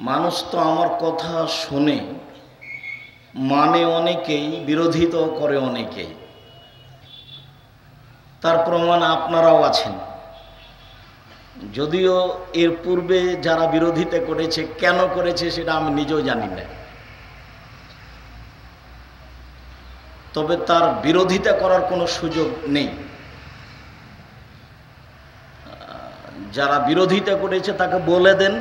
মানুষ তো আমার কথা শুনে মানে অনেকেই, বিরোধিতাও করে অনেকেই। তার প্রমাণ আপনারাও আছেন। যদিও এর পূর্বে যারা বিরোধিতা করেছে, কেন করেছে সেটা আমি নিজেও জানি না। তবে তার বিরোধিতা করার কোনো সুযোগ নেই। যারা বিরোধিতা করেছে তাকে বলে দেন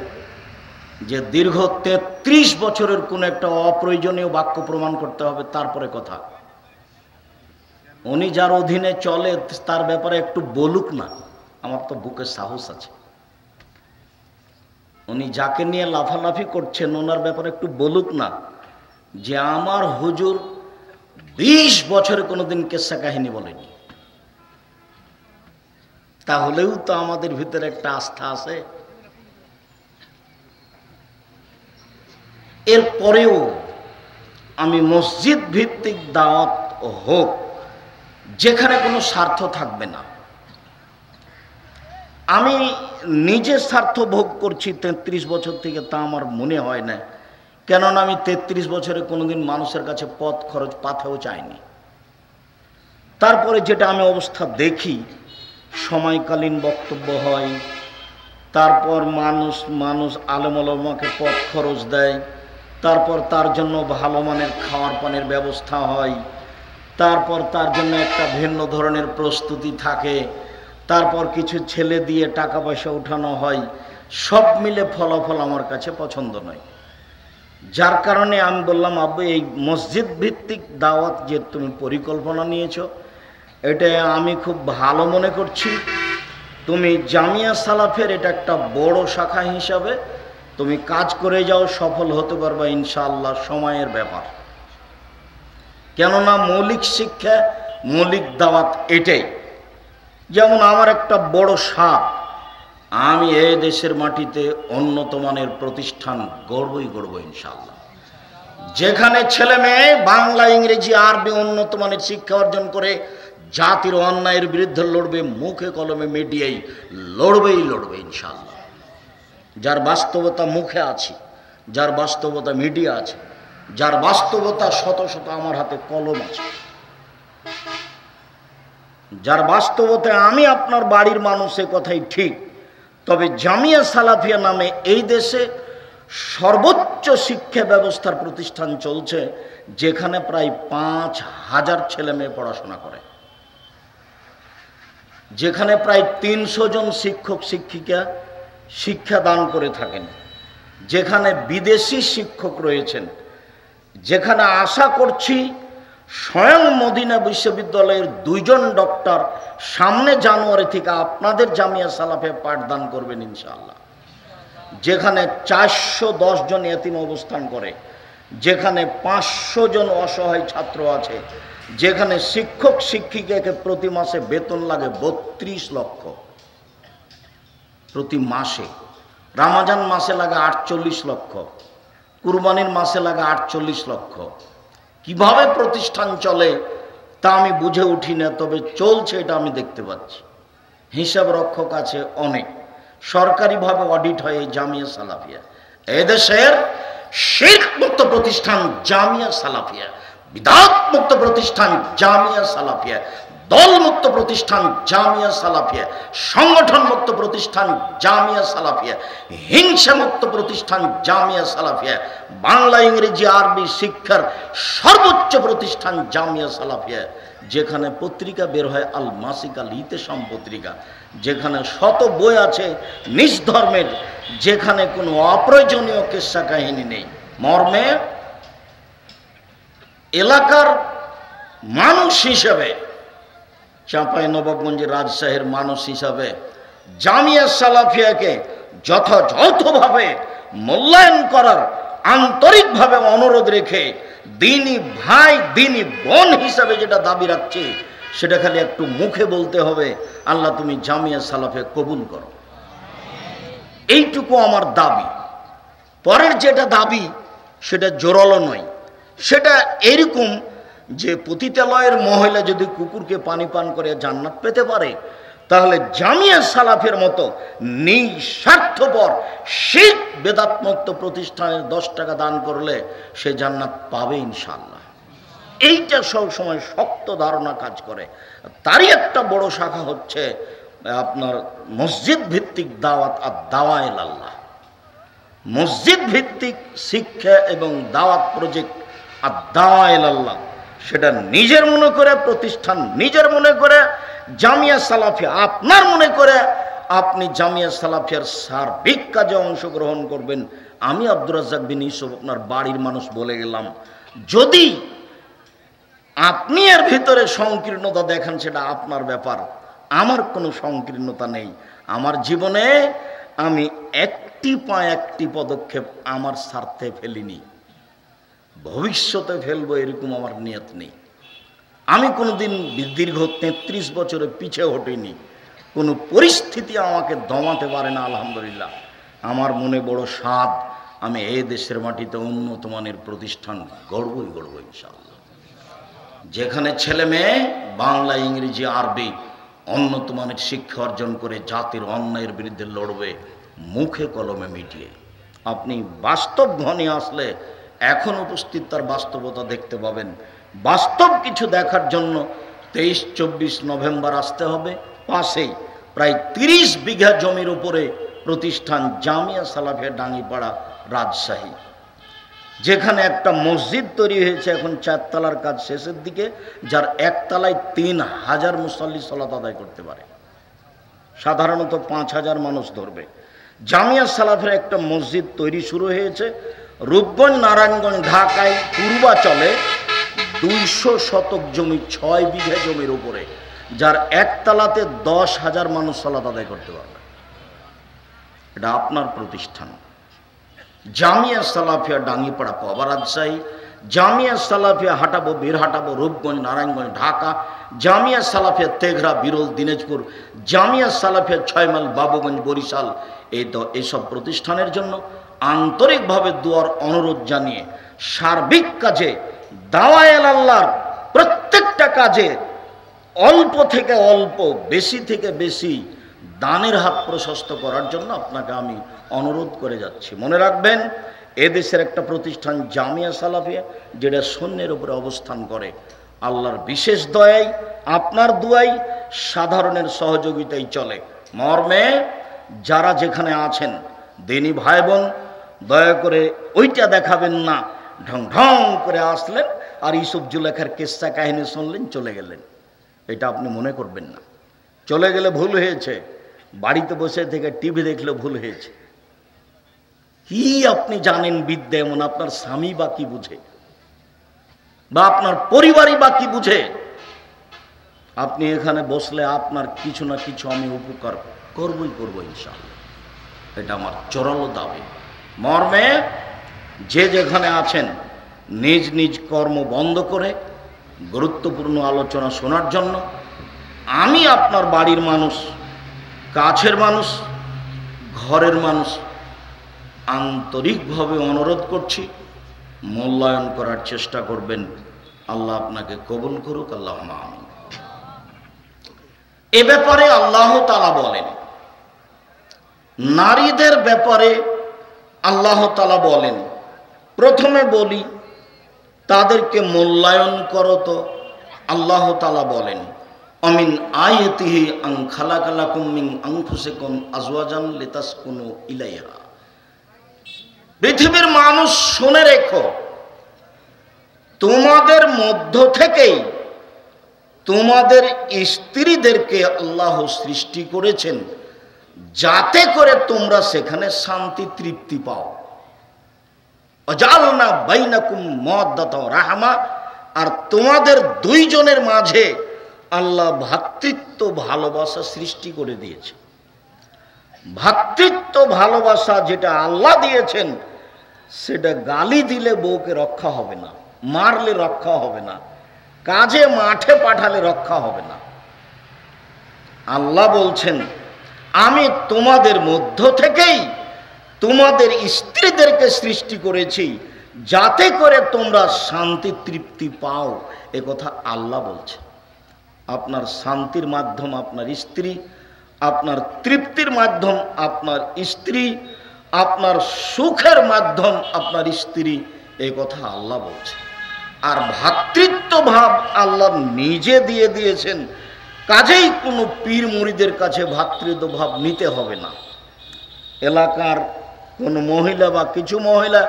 যে দীর্ঘ ৩৩ বছরের কোন একটা অপ্রয়োজনীয় বাক্য প্রমাণ করতে হবে, তারপরে কথা। উনি যার অধীনে চলে তার ব্যাপারে একটু বলুক না। আমার তো বুকে সাহস আছে। উনি যাকে নিয়ে লাফালাফি করছেন ওনার ব্যাপারে একটু বলুক না যে আমার হুজুর ২০ বছরে কোনোদিন কেসা কাহিনী বলেনি। তাহলেও তো আমাদের ভিতরে একটা আস্থা আছে। এরপরেও আমি মসজিদ ভিত্তিক দাওয়াত হোক, যেখানে কোনো স্বার্থ থাকবে না। আমি নিজে স্বার্থ ভোগ করছি ৩৩ বছর থেকে, তা আমার মনে হয় না। কেননা আমি ৩৩ বছরে কোনোদিন মানুষের কাছে পথ খরচ পাথেও চাইনি। তারপরে যেটা আমি অবস্থা দেখি, সময়কালীন বক্তব্য হয়, তারপর মানুষ আলেম ওলামাকে পথ খরচ দেয়, তারপর তার জন্য ভালো মানের খাওয়ার পানির ব্যবস্থা হয়, তারপর তার জন্য একটা ভিন্ন ধরনের প্রস্তুতি থাকে, তারপর কিছু ছেলে দিয়ে টাকা পয়সা উঠানো হয়। সব মিলে ফলাফল আমার কাছে পছন্দ নয়। যার কারণে আমি বললাম, আব্বু এই মসজিদ ভিত্তিক দাওয়াত যে তুমি পরিকল্পনা নিয়েছো, এটা আমি খুব ভালো মনে করছি। তুমি জামিয়া সালাফের এটা একটা বড় শাখা হিসাবে তুমি কাজ করে যাও, সফল হতে পারবা ইনশাআল্লাহ। সময়ের ব্যাপার। কেননা মৌলিক শিক্ষা, মৌলিক দাওয়াত এটাই। যেমন আমার একটা বড় সাপ, আমি এই দেশের মাটিতে উন্নত মানের প্রতিষ্ঠান গড়ব ইনশাআল্লাহ, যেখানে ছেলে মেয়ে বাংলা, ইংরেজি, আরবি উন্নত মানের শিক্ষা অর্জন করে জাতির অন্যায়ের বিরুদ্ধে লড়বে, মুখে কলমে মিডিয়াই লড়বে ইনশাআল্লাহ। যার বাস্তবতা মুখে আছে, যার বাস্তবতা মিডিয়া আছে, যার বাস্তবতা শত শত আমার হাতে কলম আছে, যার বাস্তবতায় আমি আপনার বাড়ির মানুষের কথাই ঠিক। তবে জামিয়া সালাফিয়া নামে এই দেশে সর্বোচ্চ শিক্ষা ব্যবস্থার প্রতিষ্ঠান চলছে, যেখানে প্রায় ৫,০০০ ছেলে মেয়ে পড়াশোনা করে, যেখানে প্রায় ৩০০ জন শিক্ষক শিক্ষিকা শিক্ষা দান করে থাকেন, যেখানে বিদেশি শিক্ষক রয়েছেন, যেখানে আশা করছি স্বয়ং মদিনা বিশ্ববিদ্যালয়ের ২ জন ডক্টর সামনে জানুয়ারি থেকে আপনাদের জামিয়া সালাফে পাঠদান করবেন ইনশাআল্লাহ, যেখানে ৪১০ জন এতিম অবস্থান করে, যেখানে ৫০০ জন অসহায় ছাত্র আছে, যেখানে শিক্ষক শিক্ষিকাকে প্রতি মাসে বেতন লাগে ৩২ লক্ষ প্রতি মাসে। রমজান মাসে লাগে ৪৮ লক্ষ, কুরবানির মাসে লাগে ৪৮ লক্ষ। কিভাবে প্রতিষ্ঠান চলে তা আমি বুঝে উঠি না, তবে চলছে এটা আমি দেখতে পাচ্ছি। হিসাব রক্ষক আছে অনেক, সরকারিভাবে অডিট হয় এই জামিয়া সালাফিয়া। এদেশের শিরক মুক্ত প্রতিষ্ঠান জামিয়া সালাফিয়া, বিদআত মুক্ত প্রতিষ্ঠান জামিয়া সালাফিয়া, দল মুক্ত প্রতিষ্ঠান জামিয়া সালাফিয়া, সংগঠন মুক্ত প্রতিষ্ঠান জামিয়া সালাফিয়া, হিংসা মুক্ত প্রতিষ্ঠান জামিয়া সালাফিয়া, বাংলা, ইংরেজি, আরবি শিক্ষার সর্বোচ্চ প্রতিষ্ঠান জামিয়া সালাফিয়া, যেখানে পত্রিকা বের হয় আল মাসিকা লিতেশাম পত্রিকা, যেখানে শত বই আছে নিজ ধর্মের, যেখানে কোনো অপ্রয়োজনীয় কিস্সা কাহিনী নেই। মর্মে এলাকার মানুষ হিসেবে, চাঁপাইনবাবগঞ্জের রাজশাহীর মানুষ হিসাবে জামিয়া সালাফিয়াকে যথাযথভাবে মূল্যায়ন করার আন্তরিকভাবে অনুরোধ রেখে দিনী ভাই, দিনী বোন হিসাবে যেটা দাবি রাখছি, সেটা খালি একটু মুখে বলতে হবে, আল্লাহ তুমি জামিয়া সালাফে কবুল করো। এইটুকু আমার দাবি। পরের যেটা দাবি সেটা জোরালো নয়, সেটা এরকম যে পতিতালয়ের মহিলা যদি কুকুরকে পানি পান করে জান্নাত পেতে পারে, তাহলে জামিয়া সালাফের মতো নিঃস্বার্থপর শিরক বেদাতমুক্ত প্রতিষ্ঠানের 10 টাকা দান করলে সে জান্নাত পাবে ইনশাআল্লাহ। এইটা সব সময় শক্ত ধারণা কাজ করে। তারই একটা বড় শাখা হচ্ছে আপনার মসজিদ ভিত্তিক দাওয়াত আর দাওয়ায়ে আল্লাহ। মসজিদ ভিত্তিক শিক্ষা এবং দাওয়াত প্রজেক্ট আর দাওয়ায়ে আল্লাহ, সেটা নিজের মনে করে প্রতিষ্ঠান, নিজের মনে করে জামিয়া সালাফিয়া, আপনার মনে করে আপনি জামিয়া সালাফিয়ার সার্বিক কাজে অংশগ্রহণ করবেন। আমি আব্দুর রাজ্জাক বিন ইউসুফ আপনার বাড়ির মানুষ বলে গেলাম, যদি আপনি এর ভিতরে সংকীর্ণতা দেখেন সেটা আপনার ব্যাপার, আমার কোনো সংকীর্ণতা নেই। আমার জীবনে আমি একটি পদক্ষেপ আমার স্বার্থে ফেলিনি, ভবিষ্যতে ফেলবো এরকম আমার নিয়ত নেই। আমি কোনোদিন দীর্ঘ 33 বছরে পিছে হটিনি, কোনো পরিস্থিতি আমাকে দমাতে পারে না। আলহামদুলিল্লাহ, আমার মনে বড় স্বাদ, আমি এই দেশের মাটিতে উন্নত মানের প্রতিষ্ঠান গড়বই ইনশাআল্লাহ, যেখানে ছেলে মেয়ে বাংলা, ইংরেজি, আরবি উন্নত মানের শিক্ষা অর্জন করে জাতির অন্যায়ের বিরুদ্ধে লড়বে মুখে কলমে মিটিয়ে। আপনি বাস্তব ঘনে আসলে এখন উপস্থিত তার বাস্তবতা দেখতে পাবেন। বাস্তব কিছু দেখার জন্য 23-24 নভেম্বর আসতে হবে। পাশেই প্রায় 30 বিঘা জমির উপরে প্রতিষ্ঠান জামিয়া সালাফিয়া ডাঙ্গিপাড়া, রাজশাহী, যেখানে একটা মসজিদ তৈরি হয়েছে এখন 4 তলার কাজ শেষের দিকে, যার 1 তলায় 3000 মুসল্লি সালাত আদায় করতে পারে। সাধারণত 5000 মানুষ ধরবে। জামিয়া সালাফের একটা মসজিদ তৈরি শুরু হয়েছে রূপগঞ্জ, নারায়ণগঞ্জ, ঢাকায় পূর্বাচলে 200 শতক জমি, 6 বিঘা জমির উপরে, যার 1 তলাতে 10,000 মানুষ সালাত আদায় করতে পারবে। এটা আপনার প্রতিষ্ঠান। জামিয়া সালাফিয়া ডাঙ্গিপাড়া, পাবা, রাজশাহী। জামিয়া সালাফিয়া হাটাবো, বীরহাটাবো, রূপগঞ্জ, নারায়ণগঞ্জ, ঢাকা। জামিয়া সালাফিয়া তেঘরা, বিরল, দিনাজপুর। জামিয়া সালাফিয়া 6 মাইল, বাবুগঞ্জ, বরিশাল। এইসব প্রতিষ্ঠানের জন্য আন্তরিকভাবে দুয়ার অনুরোধ জানিয়ে সার্বিক কাজে দাওয়ায়ে আল্লাহর প্রত্যেকটা কাজে অল্প থেকে অল্প, বেশি থেকে বেশি দানের হাত প্রশস্ত করার জন্য আপনাকে আমি অনুরোধ করে যাচ্ছি। মনে রাখবেন, এদেশের একটা প্রতিষ্ঠান জামিয়া সালাফিয়া, যেটা শূন্যের উপরে অবস্থান করে। আল্লাহর বিশেষ দয়ায়, আপনার দুয়াই, সাধারণের সহযোগিতাই চলে। মর্মে যারা যেখানে আছেন দিনী ভাই বোন, দয়া করে ওইটা দেখাবেন না। ঢং ঢং করে আসলেন আর ইউসুফ জুলেখার কিস্সা কাহিনী শুনলেন, চলে গেলেন। এটা আপনি মনে করবেন না। চলে গেলে ভুল হয়েছে, বাড়িতে বসে থেকে টিভি দেখলে ভুল হয়েছে। কি আপনি জানেন বিদ্যা এমন, আপনার স্বামী বা কি বুঝে, বা আপনার পরিবারই বা কি বুঝে? আপনি এখানে বসলে আপনার কিছু না কিছু আমি উপকার করবো ইনশাআল্লাহ। এটা আমার জোরালো দাবি। মর্মে যে যেখানে আছেন নিজ নিজ কর্ম বন্ধ করে গুরুত্বপূর্ণ আলোচনা শোনার জন্য আমি আপনার বাড়ির মানুষ, কাছের মানুষ, ঘরের মানুষ আন্তরিকভাবে অনুরোধ করছি, মূল্যায়ন করার চেষ্টা করবেন। আল্লাহ আপনাকে কবুল করুক, আল্লাহুম্মা আমিন। এ ব্যাপারে আল্লাহ তাআলা বলেন, নারীদের ব্যাপারে আল্লাহ তাআলা বলেন, প্রথমে বলি তাদেরকে মূল্যায়ন করো। তো আল্লাহ তাআলা বলেন, আমিন আয়াতিহি আন খালাকা লাকুম মিন আনফুসিকুম আজওয়াজান লিতাসকুনু ইলাইহা। পৃথিবীর মানুষ শুনে রেখো, তোমাদের মধ্য থেকেই তোমাদের স্ত্রীদেরকে আল্লাহ সৃষ্টি করেছেন যাতে করে তোমরা সেখানে শান্তি তৃপ্তি পাও। ওয়াজালনা বাইনাকুম মাওয়াদ্দাতাও রাহমা, আর তোমাদের দুইজনের মাঝে আল্লাহ ভ্রাতৃত্ব ভালোবাসা সৃষ্টি করে দিয়েছে। ভ্রাতৃত্ব ভালোবাসা যেটা আল্লাহ দিয়েছেন, সেটা গালি দিলে বউকে রক্ষা হবে না, মারলে রক্ষা হবে না, কাজে মাঠে পাঠালে রক্ষা হবে না। আল্লাহ বলছেন, আমি তোমাদের মধ্য থেকেই তোমাদের স্ত্রীদেরকে সৃষ্টি করেছি যাতে করে তোমরা শান্তি তৃপ্তি পাও। এ কথা আল্লাহ বলছে। আপনার শান্তির মাধ্যম আপনার স্ত্রী, আপনার তৃপ্তির মাধ্যম আপনার স্ত্রী, আপনার সুখের মাধ্যম আপনার স্ত্রী, এই কথা আল্লাহ বলছে। আর ভ্রাতৃত্ব ভাব আল্লাহ নিজে দিয়ে দিয়েছেন, কাজেই কোনো পীর মুরিদের কাছে ভ্রাতৃত্ব ভাব নিতে হবে না। এলাকার কোনো মহিলা বা কিছু মহিলা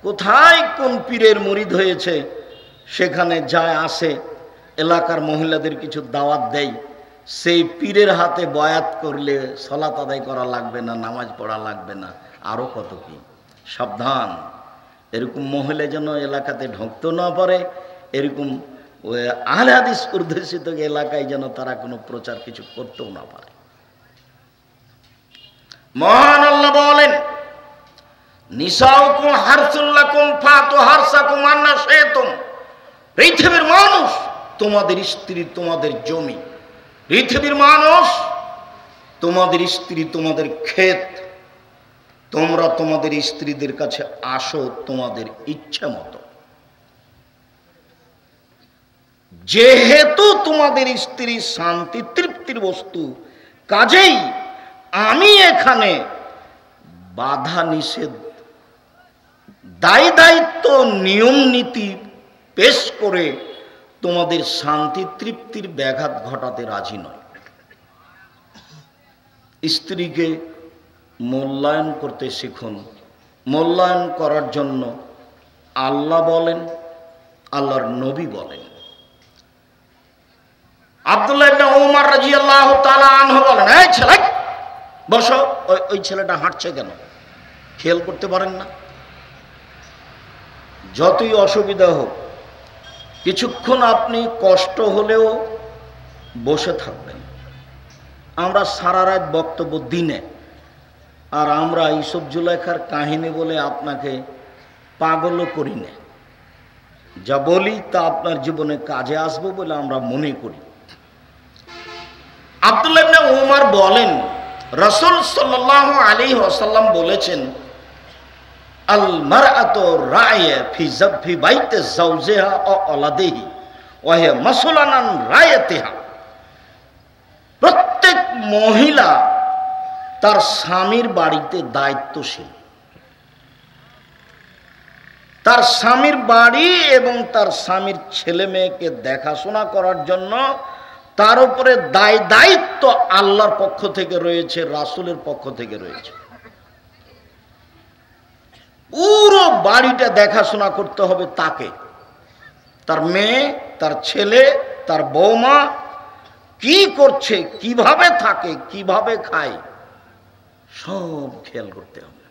কোথায় কোন পীরের মুরিদ হয়েছে সেখানে যায় আসে, এলাকার মহিলাদের কিছু দাওয়াত দেয়, সেই পীরের হাতে বয়াত করলে সালাত আদায় করা লাগবে না, নামাজ পড়া লাগবে না, আরও কত কি। সাবধান, এরকম মহিলা যেন এলাকাতে ঢুকতে না পারে, এরকম আহলে হাদিস উদ্দেশিত এলাকায় যেন তারা কোনো প্রচার কিছু করতেও না পারে। মহান আল্লাহ বলেন, নিসাউকুম হারসুল লাকুম ফাতু হারসাকুম আন্না শাইতুম। পৃথিবীর মানুষ তোমাদের স্ত্রী, তোমাদের জমি। পৃথিবীর মানুষ তোমাদের স্ত্রী, তোমাদের ক্ষেত। তোমরা তোমাদের স্ত্রীদের কাছে আসো তোমাদের ইচ্ছা মতো। যেহেতু তোমাদের স্ত্রী শান্তি তৃপ্তির বস্তু, কাজেই আমি এখানে বাধা নিষেধ, দায় দায়িত্ব, নিয়ম নীতি পেশ করে তোমাদের শান্তি তৃপ্তির ব্যাঘাত ঘটাতে রাজি নয়। স্ত্রীকে মূল্যায়ন করতে শিখুন। মূল্যায়ন করার জন্য আল্লাহ বলেন, আল্লাহর নবী বলেন। আব্দুল্লাহ ইবনে উমর রাদিয়াল্লাহু তাআলা আনহু বলেন, এই ছেলে বসো, ওই ছেলেটা হাঁটছে কেন, খেয়াল করতে পারেন না? যতই অসুবিধা হোক, কিছুক্ষণ আপনি কষ্ট হলেও বসে থাকবেন। আমরা সারা রাত বক্তব্য দিনে, আর আমরা ইউসুফ জুলাইখার কাহিনী বলে আপনাকে পাগলও করি না। যা বলি তা আপনার জীবনে কাজে আসবে বলে আমরা মনে করি। আব্দুল্লাহ ইবনে উমর বলেন, রাসূল সাল্লাল্লাহু আলাইহি ওয়াসাল্লাম বলেছেন, আল মারআতু রা'য়া ফি বাইতি যাওজিহা ওয়া ওয়ালাদিহি ওয়া হিয়া মাসউলান আন রায়াতিহা। প্রত্যেক মহিলা তার স্বামীর বাড়িতে দায়িত্বশীল। তার স্বামীর বাড়ি এবং তার স্বামীর ছেলে মেয়েকে দেখাশোনা করার জন্য তার উপরে দায়িত্ব আল্লাহর পক্ষ থেকে রয়েছে, রাসূলের পক্ষ থেকে রয়েছে। পুরো বাড়িটা দেখাশোনা করতে হবে তাকে, তার মেয়ে, তার ছেলে, তার বৌমা কি করছে, কিভাবে থাকে, কিভাবে খায়, সব খেয়াল করতে হবে।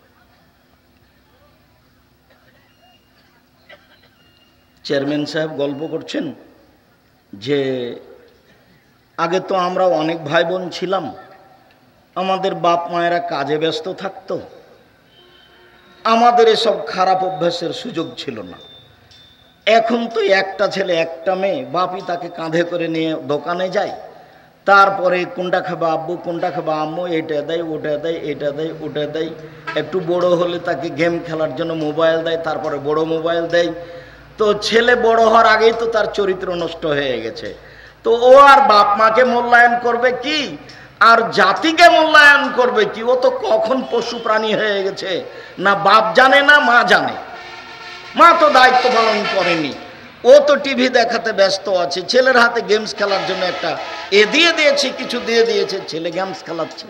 চেয়ারম্যান সাহেব গল্প করছেন যে আগে তো আমরা অনেক ভাই বোন ছিলাম, আমাদের বাপ মায়েরা কাজে ব্যস্ত থাকতো, আমাদের এসব খারাপ অভ্যাসের সুযোগ ছিল না। এখন তো একটা ছেলে একটা মেয়ে, বাপই তাকে কাঁধে করে নিয়ে দোকানে যায়, তারপরে কোনটা খাবে আব্বু, কোনটা খাবে আম্মু, এটা দেয় ওটা দেয়, এটা দেয় ওটা দেয়। একটু বড় হলে তাকে গেম খেলার জন্য মোবাইল দেয়, তারপরে বড় মোবাইল দেয়। তো ছেলে বড় হওয়ার আগেই তো তার চরিত্র নষ্ট হয়ে গেছে। তো ও আর বাপ মাকে মূল্যায়ন করবে কি, আর জাতিকে মূল্যায়ন করবে কি? ও তো কখন পশু প্রাণী হয়ে গেছে, না বাপ জানে না মা জানে। মা তো দায়িত্ব পালন করেনি, ও তো টিভি দেখাতে ব্যস্ত আছে। ছেলের হাতে গেমস খেলার জন্য একটা দিয়ে দিয়েছে, কিছু দিয়ে দিয়েছে, ছেলে গেমস খেলাচ্ছে।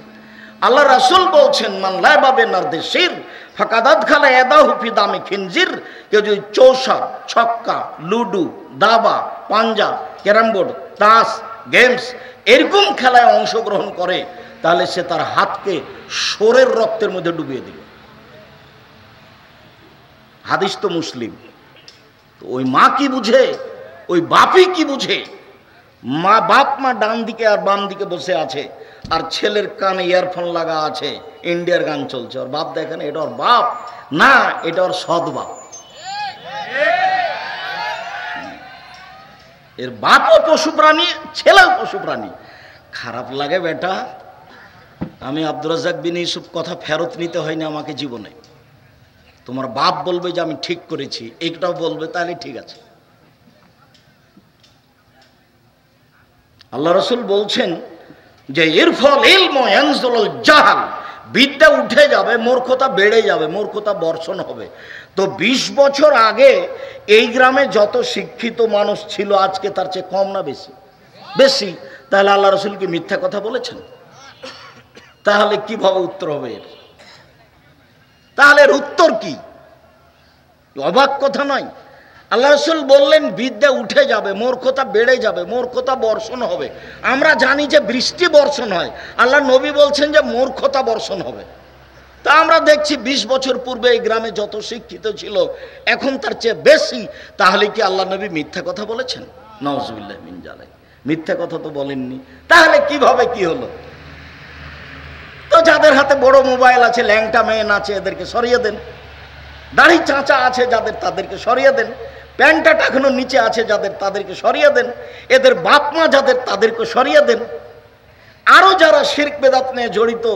আল্লাহ রাসূল বলছেন, মান লাইবা বিনারদিসির ফাকাদ আদখালা ইয়াদাহু ফি দামি খিনজির। কেউ যদি চৌসা, ছক্কা, লুডু, দাবা, পাঞ্জা, ক্যারাম বোর্ড, তাস, গেমস এরকম খেলায় অংশগ্রহণ করে, তাহলে সে তার হাতকে শোরের রক্তের মধ্যে ডুবিয়ে দিল। হাদিস তো মুসলিম। তো ওই মা কি বুঝে, ওই বাপই কি বুঝে? মা, বাপ মা ডান দিকে আর বাম দিকে বসে আছে, আর ছেলের কানে ইয়ারফোন লাগা আছে, ইন্ডিয়ার গান চলছে। ওর বাপ দেখেন এটা ওর বাপ না, এটা ওর সৎ বাপ। এর বাপও পশু প্রাণী, ছেলেও পশু প্রাণী। খারাপ লাগে বেটা। আমি আব্দুর রাজ্জাক বিন ইউসুফ কথা ফেরত নিতে হয়নি আমাকে জীবনে। তোমার বাপ বলবে যে আমি ঠিক করেছি, এইটাও বলবে, তাহলে ঠিক আছে। আল্লাহ রাসূল বলছেন, যে ইরফল ইলম ইয়ানজুলুল জাহাল, বিদ্যা উঠে যাবে, মূর্খতা বেড়ে যাবে, মূর্খতা বর্ষণ হবে। তো 20 বছর আগে এই গ্রামে যত শিক্ষিত মানুষ ছিল আজকে তার চেয়ে কম না বেশি? বেশি। তাহলে আল্লাহ রাসূল কি মিথ্যা কথা বলেছেন? তাহলে কিভাবে উত্তর হবে এর? তাহলে এর উত্তর কি? অবাক কথা নয়। আল্লাহ রাসূল বললেন বিদ্যা উঠে যাবে, মূর্খতা বেড়ে যাবে, মূর্খতা বর্ষণ হবে। আমরা জানি যে বৃষ্টি বর্ষণ হয়, আল্লাহ নবী বলছেন যে মূর্খতা বর্ষণ হবে। তা আমরা দেখছি 20 বছর পূর্বে এই গ্রামে যত শিক্ষিত ছিল এখন তার চেয়ে বেশি। তাহলে কি আল্লাহ নবী মিথ্যা কথা বলেছেন? নাউজুবিল্লাহ মিন জালিক, মিথ্যা কথা তো বলেননি। তাহলে কিভাবে কি হলো? তো যাদের হাতে বড় মোবাইল আছে, ল্যাংটা মেয়ে আছে, এদেরকে সরিয়ে দেন। দাড়ি চাঁচা আছে যাদের, তাদেরকে সরিয়ে দেন। প্যান্টটা টাকানো নিচে আছে যাদের, তাদেরকে সরিয়ে দেন। এদের বাপ মা যাদের, তাদেরকে সরিয়ে দেন। আরো যারা শিরক বেদাত নিয়ে জড়িত,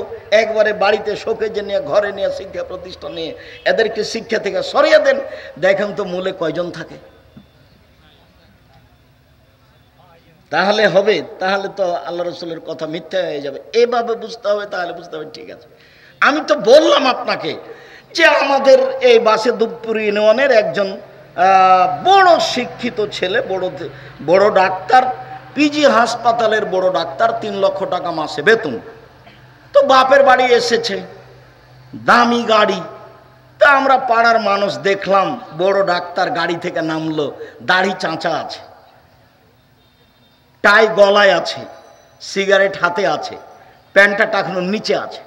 একবারে বাড়িতে শোকেজে নিয়ে, ঘরে নিয়ে, শিক্ষা প্রতিষ্ঠান নিয়ে, এদেরকে শিক্ষা থেকে সরিয়ে দেন। দেখেন তো মূলে কয়জন থাকে? তাহলে হবে? তাহলে তো আল্লাহ রাসূলের কথা মিথ্যা হয়ে যাবে। এভাবে বুঝতে হবে, তাহলে বুঝতে হবে ঠিক আছে। আমি তো বললাম আপনাকে যে আমাদের এই বাসেদুপুর ইউনিয়নের একজন বড় শিক্ষিত ছেলে, বড় ডাক্তার, পিজি হাসপাতালের বড় ডাক্তার, 3 লক্ষ টাকা মাসে বেতন। তো বাপের বাড়ি এসেছে, দামি গাড়ি। তা আমরা পাড়ার মানুষ দেখলাম বড় ডাক্তার গাড়ি থেকে নামলো, দাড়ি চাঁচা আছে, টাই গলায় আছে, সিগারেট হাতে আছে, প্যান্টটা টাকানোর নিচে আছে।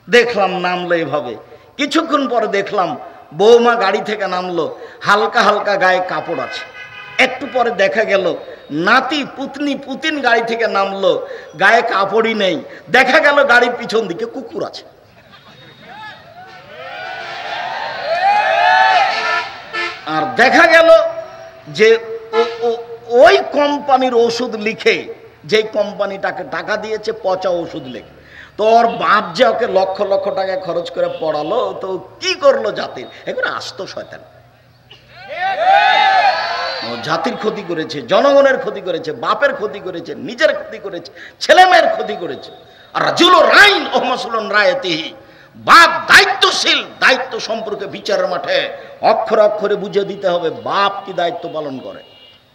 দেখলাম নামলো এভাবে। কিছুক্ষণ পরে দেখলাম বৌমা গাড়ি থেকে নামলো, হালকা হালকা গায়ে কাপড় আছে। একটু পরে দেখা গেল নাতি পুতিন গাড়ি থেকে নামলো, গায়ে কাপড়ই নেই। দেখা গেল গাড়ির পিছন দিকে কুকুর আছে। আর দেখা গেল যে ওই কোম্পানির ওষুধ লিখে, যে কোম্পানিটাকে টাকা দিয়েছে, পচা ওষুধ লিখে। তো ওর বাপ যে ওকে লক্ষ লক্ষ টাকা খরচ করে পড়ালো, তো কি করলো জাতির? এগুলো আস্ত শয়তান। জাতির ক্ষতি করেছে, জনগণের ক্ষতি করেছে, বাপের ক্ষতি করেছে, নিজের ক্ষতি করেছে, ছেলে মেয়ের ক্ষতি করেছে। আর রাজুলুর রাইন ও মাসউলুন রায়াতিহি, বাপ দায়িত্বশীল, দায়িত্ব সম্পর্কে বিচারের মাঠে অক্ষরে অক্ষরে বুঝিয়ে দিতে হবে বাপ কি দায়িত্ব পালন করে।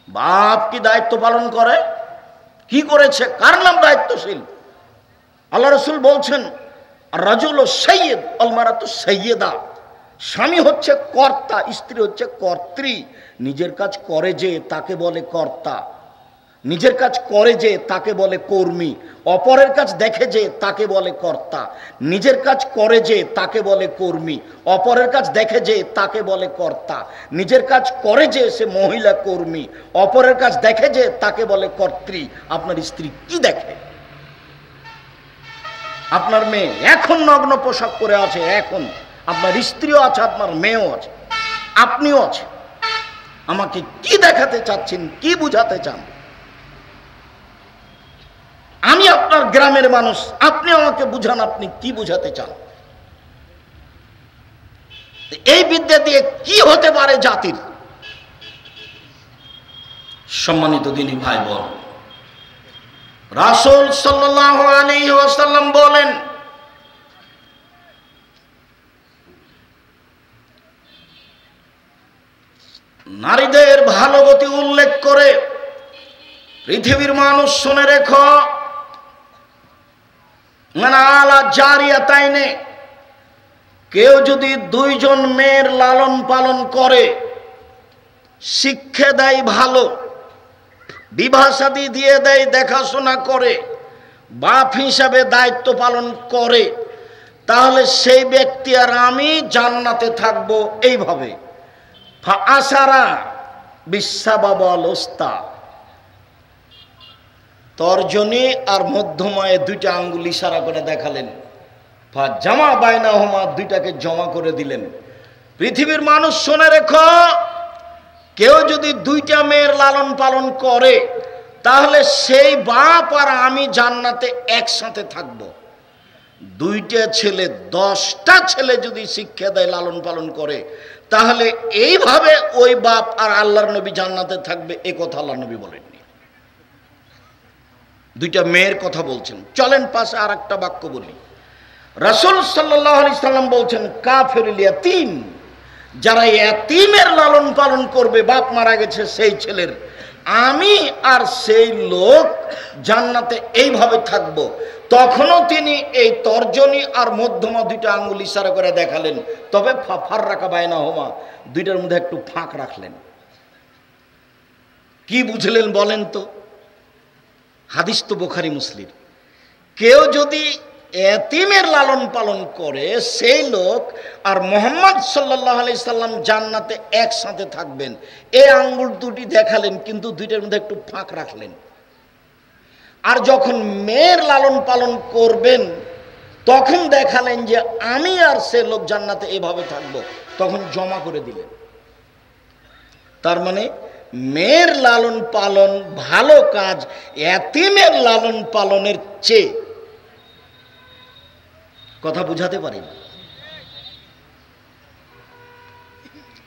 বাপ কি দায়িত্ব পালন করে, কি করেছে, কার নাম দায়িত্বশীল? আল্লাহ রাসূল বলছেন রাজুল সাইয়্যিদ ওয়াল মারাতু সাইয়্যিদা, স্বামী হচ্ছে কর্তা, স্ত্রী হচ্ছে কর্ত্রী। নিজের কাজ করে যে তাকে বলে কর্তা, নিজের কাজ করে যে তাকে বলে কর্মী, অপরের কাজ দেখে যে তাকে বলে কর্তা। নিজের কাজ করে যে তাকে বলে কর্মী, অপরের কাজ দেখে যে তাকে বলে কর্তা। নিজের কাজ করে যে সে মহিলা কর্মী, অপরের কাজ দেখে যে তাকে বলে কর্ত্রী। আপনার স্ত্রী কি দেখে? আপনার মেয়ে এখন নগ্ন পোশাক পরে আছে, এখন আপনার স্ত্রীও আছে, আপনার মেয়েও আছে, আপনিও আছে। আমাকে কি দেখাতে চাচ্ছেন, কি বুঝাতে চান? আমি আপনার গ্রামের মানুষ, আপনি আমাকে বুঝান, আপনি কি বুঝাতে চান? এই বিদ্যা দিয়ে কি হতে পারে জাতির? সম্মানিত দিনী ভাই বোন, রাসূল সাল্লাল্লাহু আলাইহি ওয়াসাল্লাম বলেন, নারীদের ভালো গতি উল্লেখ করে পৃথিবীর মানুষ শুনে রেখো, মানে আলা জারিয়াতাইনে, কেউ যদি 2 জন মেয়ের লালন পালন করে, শিক্ষা দেয় ভালো, বিবাহ শাদী দিয়ে দেয়, দেখাশোনা করে, বাপ হিসাবে দায়িত্ব পালন করে, তাহলে সেই ব্যক্তি আর আমি জান্নাতে থাকবো। এইভাবে ফাআসারা বিসাবাবাল উস্তা, তর্জনী আর মধ্যমায় 2টা আঙ্গুল ইশারা করে দেখালেন। ফা জামা বাইনাহুমা, 2টাকে জমা করে দিলেন। পৃথিবীর মানুষ শুনে রেখো, কেউ যদি 2টা মেয়ের লালন পালন করে, তাহলে সেই বাপ আর আমি জান্নাতে একসাথে থাকব। 2টা ছেলে, 10টা ছেলে যদি শিক্ষা দেয়, লালন পালন করে, তাহলে এইভাবে ওই বাপ আর আল্লাহর নবী জান্নাতে থাকবে। এ কথা আল্লাহর নবী বলেননি। দুইটা মেয়ের কথা বলছেন। চলেন পাশে আর একটা বাক্য বলি। রাসূল সাল্লাল্লাহু আলাইহি সাল্লাম বলছেন কাফিরুল ইয়াতীম, যারা ইয়াতীমের লালন পালন করবে, বাপ মারা গেছে সেই ছেলের, আমি আর সেই লোক জান্নাতে এইভাবে থাকব। তখনও তিনি এই তর্জনী আর মধ্যমা দুইটা আঙ্গুল ইশারা করে দেখালেন, তবে ফাররাকা বাইনাহুমা, দুইটার মধ্যে একটু ফাঁক রাখলেন। কি বুঝলেন বলেন তো? হাদিস তো বুখারী মুসলিম। কেউ যদি এতিমের লালন পালন করে সেই লোক আর মুহাম্মদ সাল্লাল্লাহু আলাইহি সাল্লাম জান্নাতে একসাথে থাকবেন, এই আঙ্গুল দুটি দেখালেন, কিন্তু দুইটার মধ্যে একটু ফাঁক রাখলেন। আর যখন মেয়ের লালন পালন করবেন তখন দেখালেন যে আমি আর সে লোক জান্নাতে এভাবে থাকবো, তখন জমা করে দিলেন। তার মানে মেয়ের লালন পালন ভালো কাজ এতিমের লালন পালনের চেয়ে। কথা বুঝাতে পারি?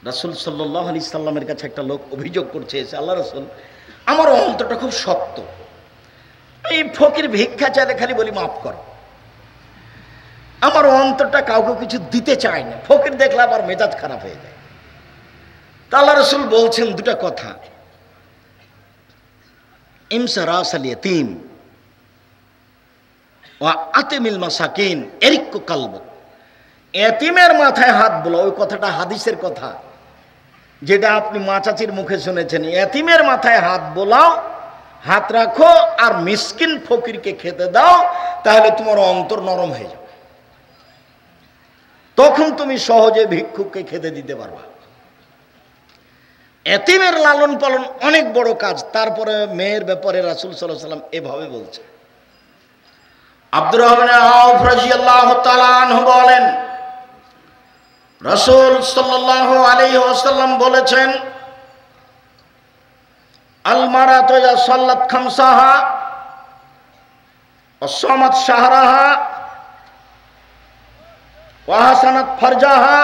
রাসূল সাল্লাল্লাহু আলাইহি সাল্লামের কাছে একটা লোক অভিযোগ করছে, এসে আল্লাহ রাসূল, আমার অন্তরটা খুব শক্ত, এই ফকির ভিক্ষা চাইলে খালি বলি মাফ করো, আমার অন্তরটা কাউকে কিছু দিতে চায় না, ফকির দেখলে আবার মেজাজ খারাপ হয়ে যায়। তা আল্লাহ রাসূল বলছেন দুটা কথা, ইমসা রাসাল ইয়াতীম ওয়া আতিমিল মাসাকিন এরিক্কু কালবুক। এতিমের মাথায় হাত বোলাও, ওই কথাটা হাদিসের কথা, যেটা আপনি মাচাচির মুখে শুনেছেন। এতিমের মাথায় হাত বোলাও, হাত রাখো, আর মিসকিন ফকিরকে খেতে দাও, তাহলে তোমার অন্তর নরম হয়ে যাবে, তখন তুমি সহজে ভিক্ষুককে খেতে দিতে পারবা। এতিমের লালন পালন অনেক বড় কাজ। তারপরে মেয়ের ব্যাপারে রাসূল সাল্লাল্লাহু আলাইহি ওয়াসাল্লাম এভাবে বলছে। আব্দুর রহমান আউফ রাদিয়াল্লাহু তাআলা আনহু বলেন, রাসূল সাল্লাল্লাহু আলাইহি ওয়াসাল্লাম বলেছেন, আল মারাতু ইযা সাল্লাত খামসাহা ওয়া সামাত শাহরাহা ওয়া হাসানাত ফারজাহা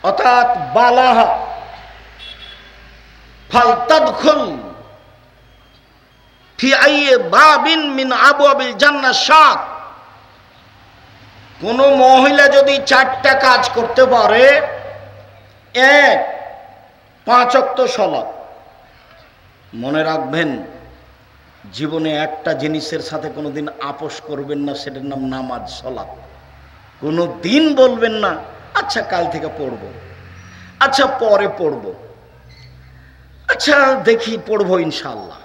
অতাত বালাহা ফালতাদখুল ফি আইয়ি বাবিন মিন আবওয়াবিল জান্নাহ শাত। কোন মহিলা যদি চারটা কাজ করতে পারে, এক, 5 ওয়াক্ত সালাত, মনে রাখবেন জীবনে একটা জিনিসের সাথে কোনোদিন আপোষ করবেন না, সেটার নাম নামাজ, সালাত। কোনো দিন বলবেন না আচ্ছা কাল থেকে পড়ব, আচ্ছা পরে পড়ব, আচ্ছা দেখি পড়বো ইনশাআল্লাহ,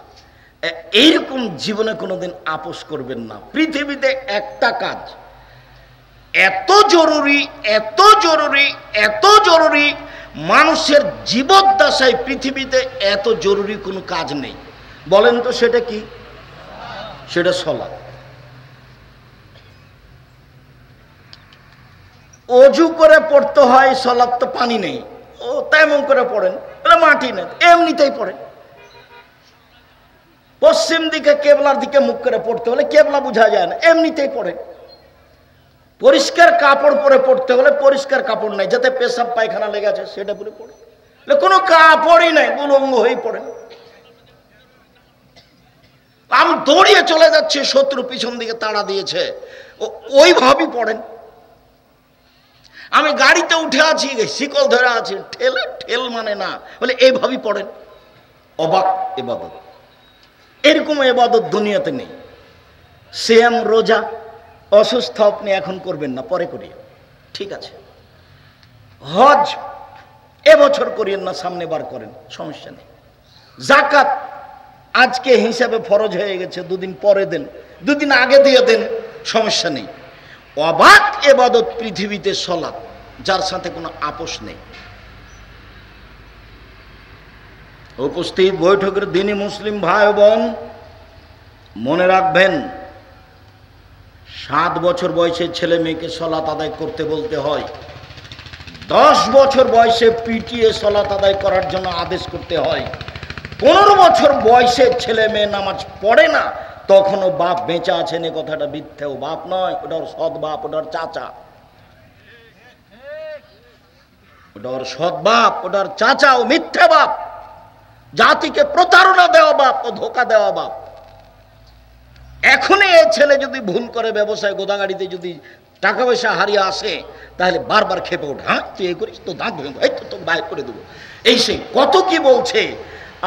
এইরকম জীবনে কোনোদিন আপোষ করবেন না। পৃথিবীতে একটা কাজ এত জরুরি, এত জরুরি, এত জরুরি, মানুষের জীবদ্দশায় পৃথিবীতে এত জরুরি কোনো কাজ নেই। বলেন তো সেটা কি? সেটা সালাত। অজু করে পড়তে হয় সালাত, তো পানি নেই, ও তেমন করে পড়েন, বলে মাটি নেই, এমনিতেই পড়েন। পশ্চিম দিকে কেবলার দিকে মুখ করে পড়তে হলে কেবলা বোঝা যায় না, এমনিতেই পড়েন। পরিষ্কার কাপড় পরে পড়তে হলে পরিষ্কার কাপড় নাই, যাতে পেশাব পায়খানা লেগে আছে সেটা পরে পড়ে, কোনো কাপড়ই নাই, উলঙ্গ হয়ে পড়েন। আমি দৌড়িয়ে চলে যাচ্ছি, শত্রু পিছন দিকে তাড়া দিয়েছে, ওইভাবেই পড়েন। আমি গাড়িতে উঠে আছি, শিকল ধরে আছি, ঠেলে ঠেল মানে না, বলে এইভাবেই পড়েন। অবাক ইবাদত, এরকম ইবাদত দুনিয়াতে নেই। সিয়াম, রোজা, অসুস্থ আপনি এখন করবেন না, পরে করিয়ে, ঠিক আছে। হজ এবছর করিয়েন না, সামনে বার করেন, সমস্যা নেই। যাকাত আজকে হিসাবে ফরজ হয়ে গেছে, দুদিন পরে দেন, দুদিন আগে দিয়ে দেন, সমস্যা নেই। অবাক ইবাদত পৃথিবীতে সালাত, যার সাথে কোনো আপোষ নেই। উপস্থিত বৈঠকের দিনই মুসলিম ভাই বোন, মনে রাখবেন 7 বছর বয়সে ছেলে মেয়েকে সালাত আদায় করতে বলতে হয়, 10 বছর বয়সে পিটিয়ে সালাত আদায় করার জন্য আদেশ করতে হয়, 15 বছর বয়সে ছেলে মেয়ে নামাজ পড়ে না, তখনও বাপ বেঁচে আছেন, এ কথাটা মিথ্যে। ও বাপ নয়, ওটা ওর সৎ বাপ, ওটা ওর চাচা, ওটা ওর সৎ বাপ, ওটা ওর চাচা, ও মিথ্যে বাপ, জাতিকে প্রতারণা দেওয়া বাপ, ও ধোকা দেওয়া বাপ। এখনই এই ছেলে যদি ভুল করে ব্যবসায় গোদাগাড়িতে যদি টাকা পয়সা হারিয়ে আসে তাহলে বারবার খেপে ওঠে, হ্যাঁ তুই এই করিস তো দাঁত ভেঙে এই তো তোকে বাইর করে দেবো, এই সে কত কি বলছে।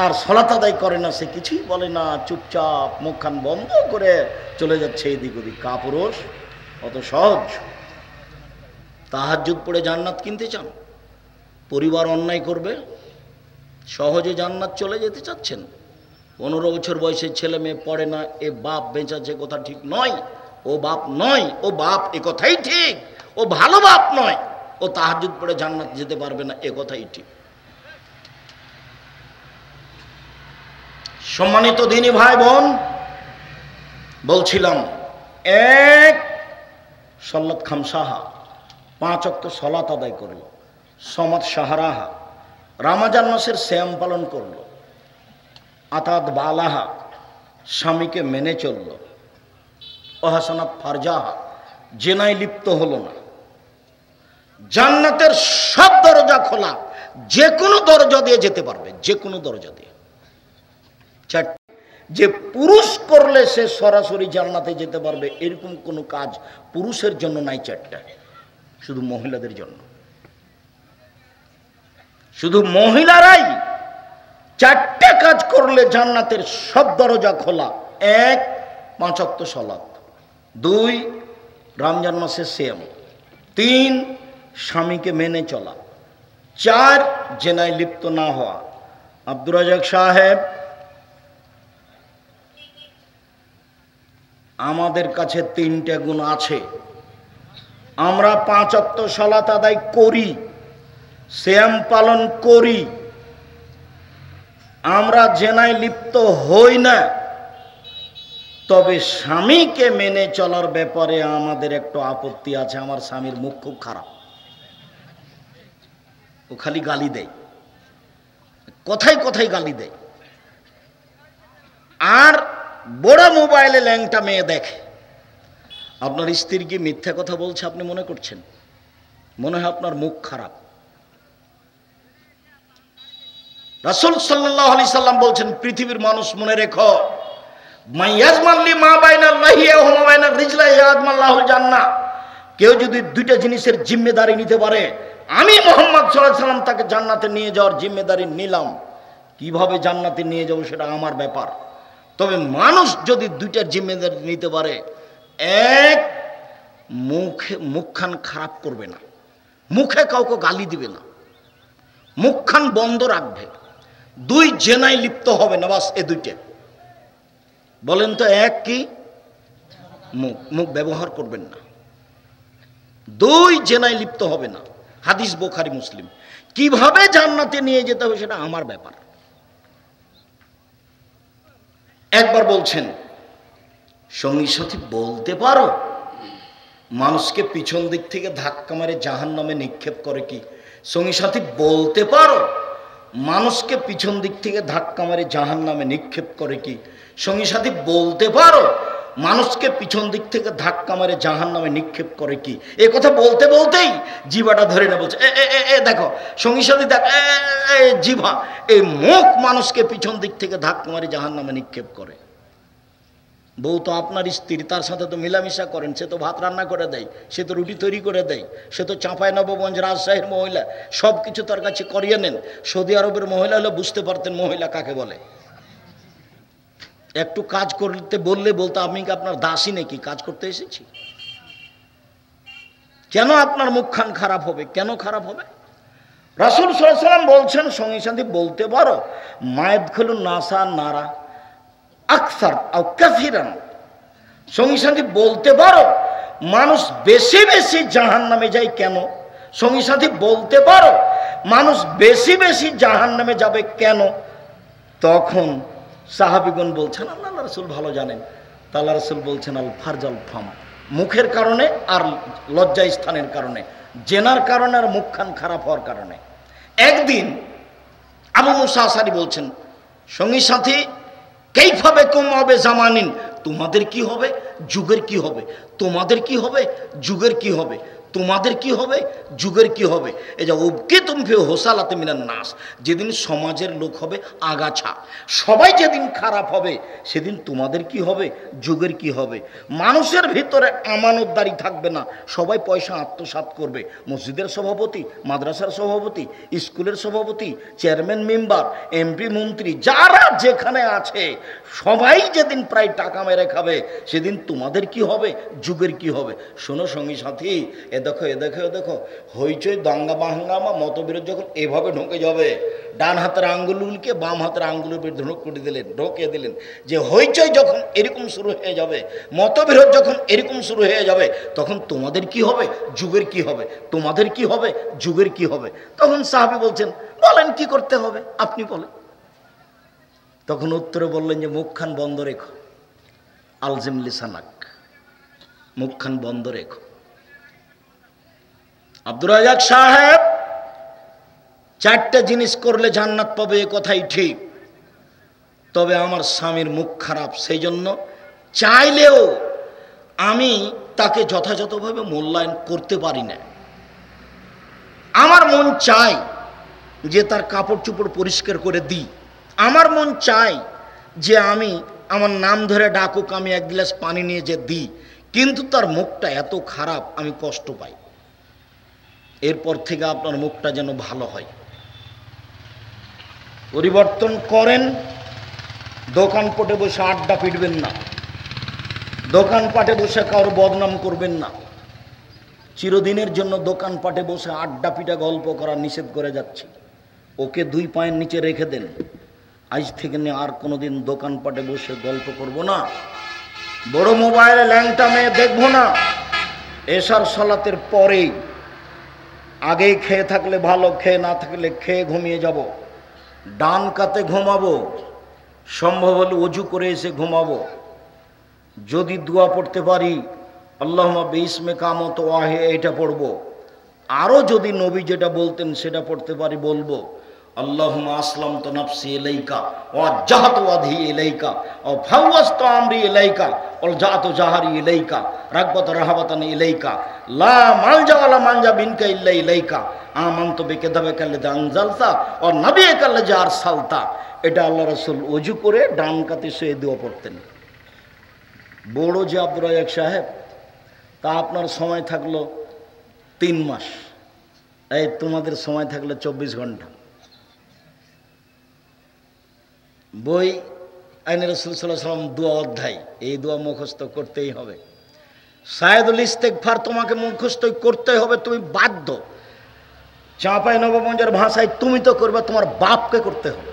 আর সলাত আদায় করে না, সে কিছুই বলে না, চুপচাপ মুখখান বন্ধ করে চলে যাচ্ছে এদিক ওদিক। কাপুরুষ অত সহজ? তাহাজ্জুদ পড়ে জান্নাত কিনতে চান? পরিবার অন্যায় করবে, সহজে জান্নাত চলে যেতে চাচ্ছেন? 15 বছর বয়সের ছেলে মেয়ে পড়ে না, এ বাপ বেঁচেছে কথা ঠিক নয়, ও বাপ নয়, ও বাপ এ কথাই ঠিক, ও ভালো বাপ নয়, ও তাহাজ্জুদ পড়ে জান্নাত যেতে পারবে না এ কথাই ঠিক। সম্মানিত দিনী ভাই বোন, বলছিলাম এক সল্লত খামসাহা 5 ওয়াক্ত সলাত আদায় করলো, সমাদ সাহারাহা রামাজান মাসের শ্যাম পালন করলো, আতাদ বালাহা স্বামীকে মেনে চলল, অহাসানাত ফারজাহা জেনায় লিপ্ত হলো না। জান্নাতের সব দরজা খোলা, যে কোনো দরজা দিয়ে যেতে পারবে, যে কোনো দরজা দিয়ে। চারটি যে পুরুষ করলে সে সরাসরি জান্নাতে যেতে পারবে এরকম কোনো কাজ পুরুষের জন্য নাই। 4টা শুধু মহিলাদের জন্য, শুধু মহিলারাই 4টে কাজ করলে জান্নাতের সব দরজা খোলা। 1 5 ওয়াক্ত সালাত, 2 রমজান মাসের সিয়াম, 3 স্বামীকে মেনে চলা, 4 জেনায় লিপ্ত না হওয়া। আব্দুর রাজাক সাহেব, আমাদের কাছে 3টে গুণ আছে। আমরা 5 ওয়াক্ত সালাত আদায় করি, সিয়াম পালন করি, আমরা জেনায় লিপ্ত হই না, তবে স্বামীকে মেনে চলার ব্যাপারে আমাদের একটু আপত্তি আছে। আমার স্বামীর মুখ খুব খারাপ, ও খালি গালি দেয়, কথায় কথায় গালি দেয়, আর বড় মোবাইলে ল্যাংটা মেয়ে দেখে। আপনার স্ত্রী কি মিথ্যা কথা বলছে আপনি মনে করছেন? মনে হয় আপনার মুখ খারাপ। রাসূল সাল্লাল্লাহু আলাইহি সাল্লাম বলছেন, পৃথিবীর মানুষ মনে রেখো, মাইয়াজমাল্লি মা বাইনা লাহিয়া ওয়া মা বাইনা রিজলাই ইয়াজমাল্লাহুল জান্নাহ। কেউ যদি 2টা জিনিসের জিম্মেদারি নিতে পারে, আমি মুহাম্মদ সাল্লাল্লাহু আলাইহি সাল্লাম তাকে জান্নাতে নিয়ে যাওয়ার জিম্মেদারি নিলাম। কিভাবে জান্নাতে নিয়ে যাব সেটা আমার ব্যাপার। তবে মানুষ যদি 2টার জিম্মেদারি নিতে পারে, 1 মুখখান খারাপ করবে না, মুখে কাউকে গালি দিবে না, মুখখান বন্ধ রাখবে, 2 জেনায় লিপ্ত হবে না, বাস এ 2টে। বলেন তো 1 কি? মুখ ব্যবহার করবেন না, 2 জেনায় লিপ্ত হবে না। হাদিস বুখারী মুসলিম। কিভাবে জান্নাতে নিয়ে যেতে হবে সেটা আমার ব্যাপার। একবার বলছেন, সঙ্গী সাথী বলতে পারো মানুষকে পিছন দিক থেকে ধাক্কা মারে জাহান্নামে নিক্ষেপ করে কি? সঙ্গী সাথী বলতে পারো মানুষকে পিছন দিক থেকে ধাক্কা মারে জাহান্নামে নিক্ষেপ করে কি? সঙ্গী সাথী বলতে পারো মানুষকে পিছন দিক থেকে ধাক্কা মারে জাহান্নামে নিক্ষেপ করে কি? এ কথা বলতে বলতেই জিভাটা ধরে না, বলছে দেখো সঙ্গী সাথী দেখ, জিভা, এই মুখ মানুষকে পিছন দিক থেকে ধাক্কা মারে জাহান্নামে নিক্ষেপ করে। বউ তো আপনার স্ত্রী, তার সাথে তো মিলামিশা করেন, সে তো ভাত রান্না করে দেয়, সে তো রুটি তৈরি করে দেয়, সে তো চাঁপাইনবাবগঞ্জ রাজশাহীর মহিলা, সব কিছু তার কাছে করিয়ে নেন। সৌদি আরবের মহিলা হলে বুঝতে পারতেন মহিলা কাকে বলে। একটু কাজ করতে বললে বলতো, আমি কি আপনার দাসী নাকি, কাজ করতে এসেছি? কেন আপনার মুখখান খারাপ হবে? কেন খারাপ হবে? রাসূল সাল্লাল্লাহু আলাইহি ওয়াসাল্লাম বলছেন, সঙ্গী সাথী বলতে পারো মায়াদখুলুন নাসা নারা আকসার আও কাসিরান। সঙ্গী সাথী বলতে পারো মানুষ বেশি বেশি জাহান্নামে যায় কেন? সঙ্গী সাথী বলতে পারো মানুষ বেশি বেশি জাহান্নামে যাবে কেন? তখন সাহাবীগণ বলছেন, আল্লাহ রাসূল ভালো জানেন। আল্লাহ রাসূল বলছেন, আল ফারজাল ফাম, মুখের কারণে আর লজ্জা স্থানের কারণে, জেনার কারণে আর মুখখান খারাপ হওয়ার কারণে। একদিন আবু মুসা আশারী বলছেন, সঙ্গী সাথী কাইফা বিকুম হবে জামানিন, তোমাদের কি হবে, যুগের কি হবে, তোমাদের কি হবে, যুগের কি হবে, তোমাদের কি হবে, যুগের কি হবে। এই যে উবকি তুমি ফি হোসালাতে মিনান নাস, যেদিন সমাজের লোক হবে আগাছা, সবাই যেদিন খারাপ হবে সেদিন তোমাদের কি হবে, যুগের কি হবে। মানুষের ভিতরে আমানতদারি থাকবে না, সবাই পয়সা আত্মসাৎ করবে। মসজিদের সভাপতি, মাদ্রাসার সভাপতি, স্কুলের সভাপতি, চেয়ারম্যান, মেম্বার, এমপি, মন্ত্রী, যারা যেখানে আছে সবাই যেদিন প্রায় টাকা মেরে খাবে সেদিন তোমাদের কি হবে, যুগের কি হবে। শোনো সঙ্গী সাথী, এ দেখো এ দেখো এ দেখো, হইচই দাঙ্গা বাহাঙ্গামা মতবিরোধ যখন এভাবে ঢুকে যাবে, ডান হাতের আঙ্গুলকে বাম হাতের আঙ্গুলের উপর ঢোক করে দিলেন, ঢোকিয়ে দিলেন, যে হইচই যখন এরকম শুরু হয়ে যাবে, মতবিরোধ যখন এরকম শুরু হয়ে যাবে, তখন তোমাদের কি হবে, যুগের কি হবে। তোমাদের কি হবে, যুগের কি হবে। তখন সাহাবী বলছেন, বলেন কি করতে হবে, আপনি বলেন। তখন উত্তরে বললেন যে মুখখান বন্ধ রেখো, আলজিম লিসানাক, মুখখান বন্ধ রেখো। আব্দুর রাজ্জাক সাহেব, চারটে জিনিস করলে জান্নাত পাবে এ কথাই ঠিক, তবে আমার স্বামীর মুখ খারাপ, সেই জন্য চাইলেও আমি তাকে যথাযথভাবে মূল্যায়ন করতে পারি না। আমার মন চায় যে তার কাপড় চোপড় পরিষ্কার করে দিই, আমার মন চায় যে আমি আমার নাম ধরে ডাকুক, আমি এক গ্লাস পানি নিয়ে যে দিই, কিন্তু তার মুখটা এত খারাপ আমি কষ্ট পাই। এরপর থেকে আপনার মুখটা যেন ভালো হয়, পরিবর্তন করেন। দোকানপাটে বসে আড্ডা পিটবেন না, দোকানপাটে বসে কারোর বদনাম করবেন না। চিরদিনের জন্য দোকানপাটে বসে আড্ডা পিটা গল্প করা নিষেধ করে যাচ্ছে, ওকে 2 পায়ের নিচে রেখে দেন। আজ থেকে নিয়ে আর কোনোদিন দোকানপাটে বসে গল্প করব না, বড় মোবাইলে ল্যাংটা মেয়ে দেখবো না। এশার সালাতের পরেই, আগেই খেয়ে থাকলে ভালো, খেয়ে না থাকলে খেয়ে ঘুমিয়ে যাব। ডান কাতে ঘুমাবো, সম্ভব হলে অজু করে এসে ঘুমাবো। যদি দোয়া পড়তে পারি আল্লাহুম্মা বিইসমে কামত ওয়াহে, এটা পড়বো। আরও যদি নবী যেটা বলতেন সেটা পড়তে পারি বলবো, আল্লাহুম্মা আসলামতু নাফসি ইলাইকা ওয়াজ্জাহতু ওয়াজহি ইলাইকা ওয়া ফাওয়াজতু আমরি ইলাইকা ওয়ালজাতু জাহারি ইলাইকা রাগবাত রাহাবাতান ইলাইকা লা মালজা ওয়ালা মানজা বিনকা ইল্লা ইলাইকা আমানতু বিকিতাবিকা আল্লাযী আনজালতা ওয়া নাবিয়্যিকা আল্লাযী আরসালতা। এটা আল্লাহ রাসূল ওযু করে ডান কাতে শুয়ে দোয়া পড়তেন। বড় যে আব্দুর রাজ্জাক সাহেব, তা আপনার সময় থাকলো 3 মাস, এই তোমাদের সময় থাকলো 24 ঘন্টা। বই আইনে রাসূল সাল্লাল্লাহু আলাইহি ওয়াসাল্লাম দোয়া অধ্যায়, এই দোয়া মুখস্থ করতেই হবে। সায়েদুল ইস্তেগফার তোমাকে মুখস্থ করতেই হবে, তুমি বাধ্য। চাঁপাই নবগঞ্জের ভাষায় তুমি তো করবে, তোমার বাপকে করতে হবে।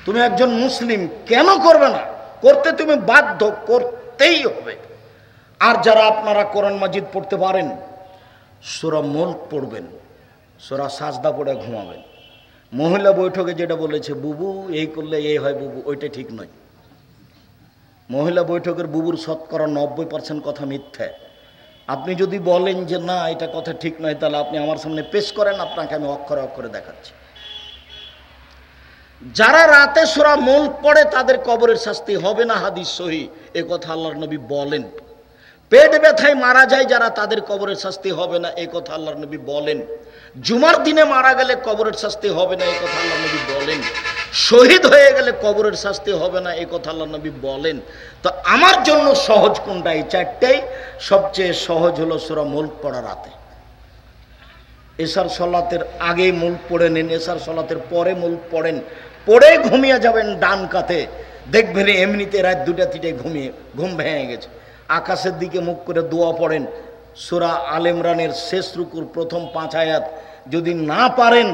তুমি একজন মুসলিম, কেন করবে না, করতে তুমি বাধ্য, করতেই হবে। আর যারা আপনারা কোরআন মাজিদ পড়তে পারেন, সূরা মুলক পড়বেন, সূরা সাজদা পড়ে ঘুমাবেন। মহিলা বৈঠকে যেটা বলেছে বুবু এই করলে এই হয়, বুবু ওইটা ঠিক নয়। মহিলা বৈঠকের বুবুর শতকরা 90% কথা মিথ্যা। আপনি যদি বলেন যে না এটা কথা ঠিক নয়, তাহলে আপনি আমার সামনে পেশ করেন, আপনাকে আমি অক্ষরে অক্ষরে দেখাচ্ছি। যারা রাতে সূরা মুলক পড়ে তাদের কবরের শাস্তি হবে না, হাদিস সহিহ, এ কথা আল্লাহর নবী বলেন। পেট ব্যথায় মারা যায় যারা, তাদের কবরের শাস্তি হবে না, এই কথা আল্লাহর নবী বলেন। জুমার দিনে মারা গেলে কবরের শাস্তি হবে না, এই কথা আল্লাহর নবী বলেন। শহীদ হয়ে গেলে কবরের শাস্তি হবে না, এই কথা আল্লাহর নবী বলেন। তো আমার জন্য সহজ কোনটা, এই চারটেই সবচেয়ে সহজ হলো সূরা মুলক পড়া রাতে। এশার সালাতের আগে মুলক পড়ে নিন, এশার সালাতের পরে মুলক পড়েন, পড়ে ঘুমিয়ে যাবেন ডান কাতে, দেখবেন এমনিতে রাত 2টা-3টায় ঘুম ভেঙে গেছে। আকাশের দিকে মুখ করে দোয়া পড়েন, সূরা আল ইমরানের শেষ রুকুর প্রথম 5 আয়াত। যদি না পারেন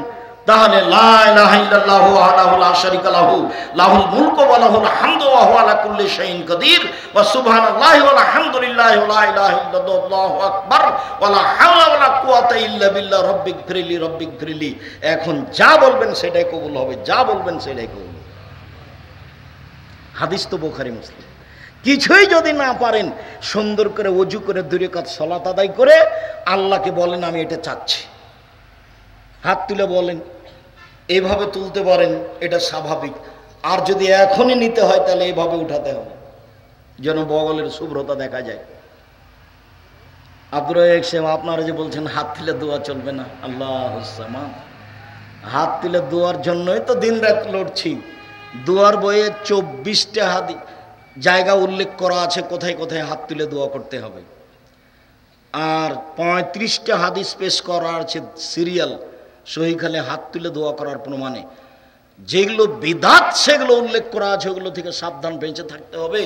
তাহলে লা ইলাহা ইল্লাল্লাহু ওয়াহদাহু লা শারীকা লাহু লাহুল মুলকু ওয়া লাহুল হামদু ওয়া হুয়া আলা কুল্লি শাইইন কাদির ওয়া সুবহানাল্লাহি ওয়া আলহামদুলিল্লাহি ওয়া লা ইলাহা ইল্লাল্লাহু আল্লাহু আকবার ওয়া লা হাওলা ওয়া লা কুওয়াতা ইল্লা বিল্লাহ রব্বিগফিরলি রব্বিগফিরলি। এখন যা বলবেন সেটাই কবুল হবে, যা বলবেন সেটাই কবুল হবে। হাদিস তো বুখারী মুসলিম। কিছুই যদি না পারেন, সুন্দর করে ওযু করে 2 রাকাত সালাত আদায় করে আল্লাহকে বলেন আমি এটা চাচ্ছি। হাত তুলে বলেন, এইভাবে তুলতে পারেন, এটা স্বাভাবিক। আর যদি এখনই নিতে হয় তাহলে এইভাবে উঠাতে হবে, যেন বগলের শুভ্রতা দেখা যায়। আব্দুর রাজ্জাক সাহেব, আপনারা যে বলছেন হাত তুলে দোয়া চলবে না, আল্লাহুস সামাদ, হাত তুলে দোয়ার জন্যই তো দিন রাত লড়ছি। দোয়ার বইয়ে 24টা জায়গা উল্লেখ করা আছে কোথায় কোথায় হাত তুলে দোয়া করতে হবে, আর 35টা হাদিস পেশ করা আছে সিরিয়াল সহিখালে হাত তুলে দোয়া করার প্রমাণে। যেগুলো বিদআত সেগুলো উল্লেখ করা আছে, ওগুলো থেকে সাবধান বেঁচে থাকতে হবে।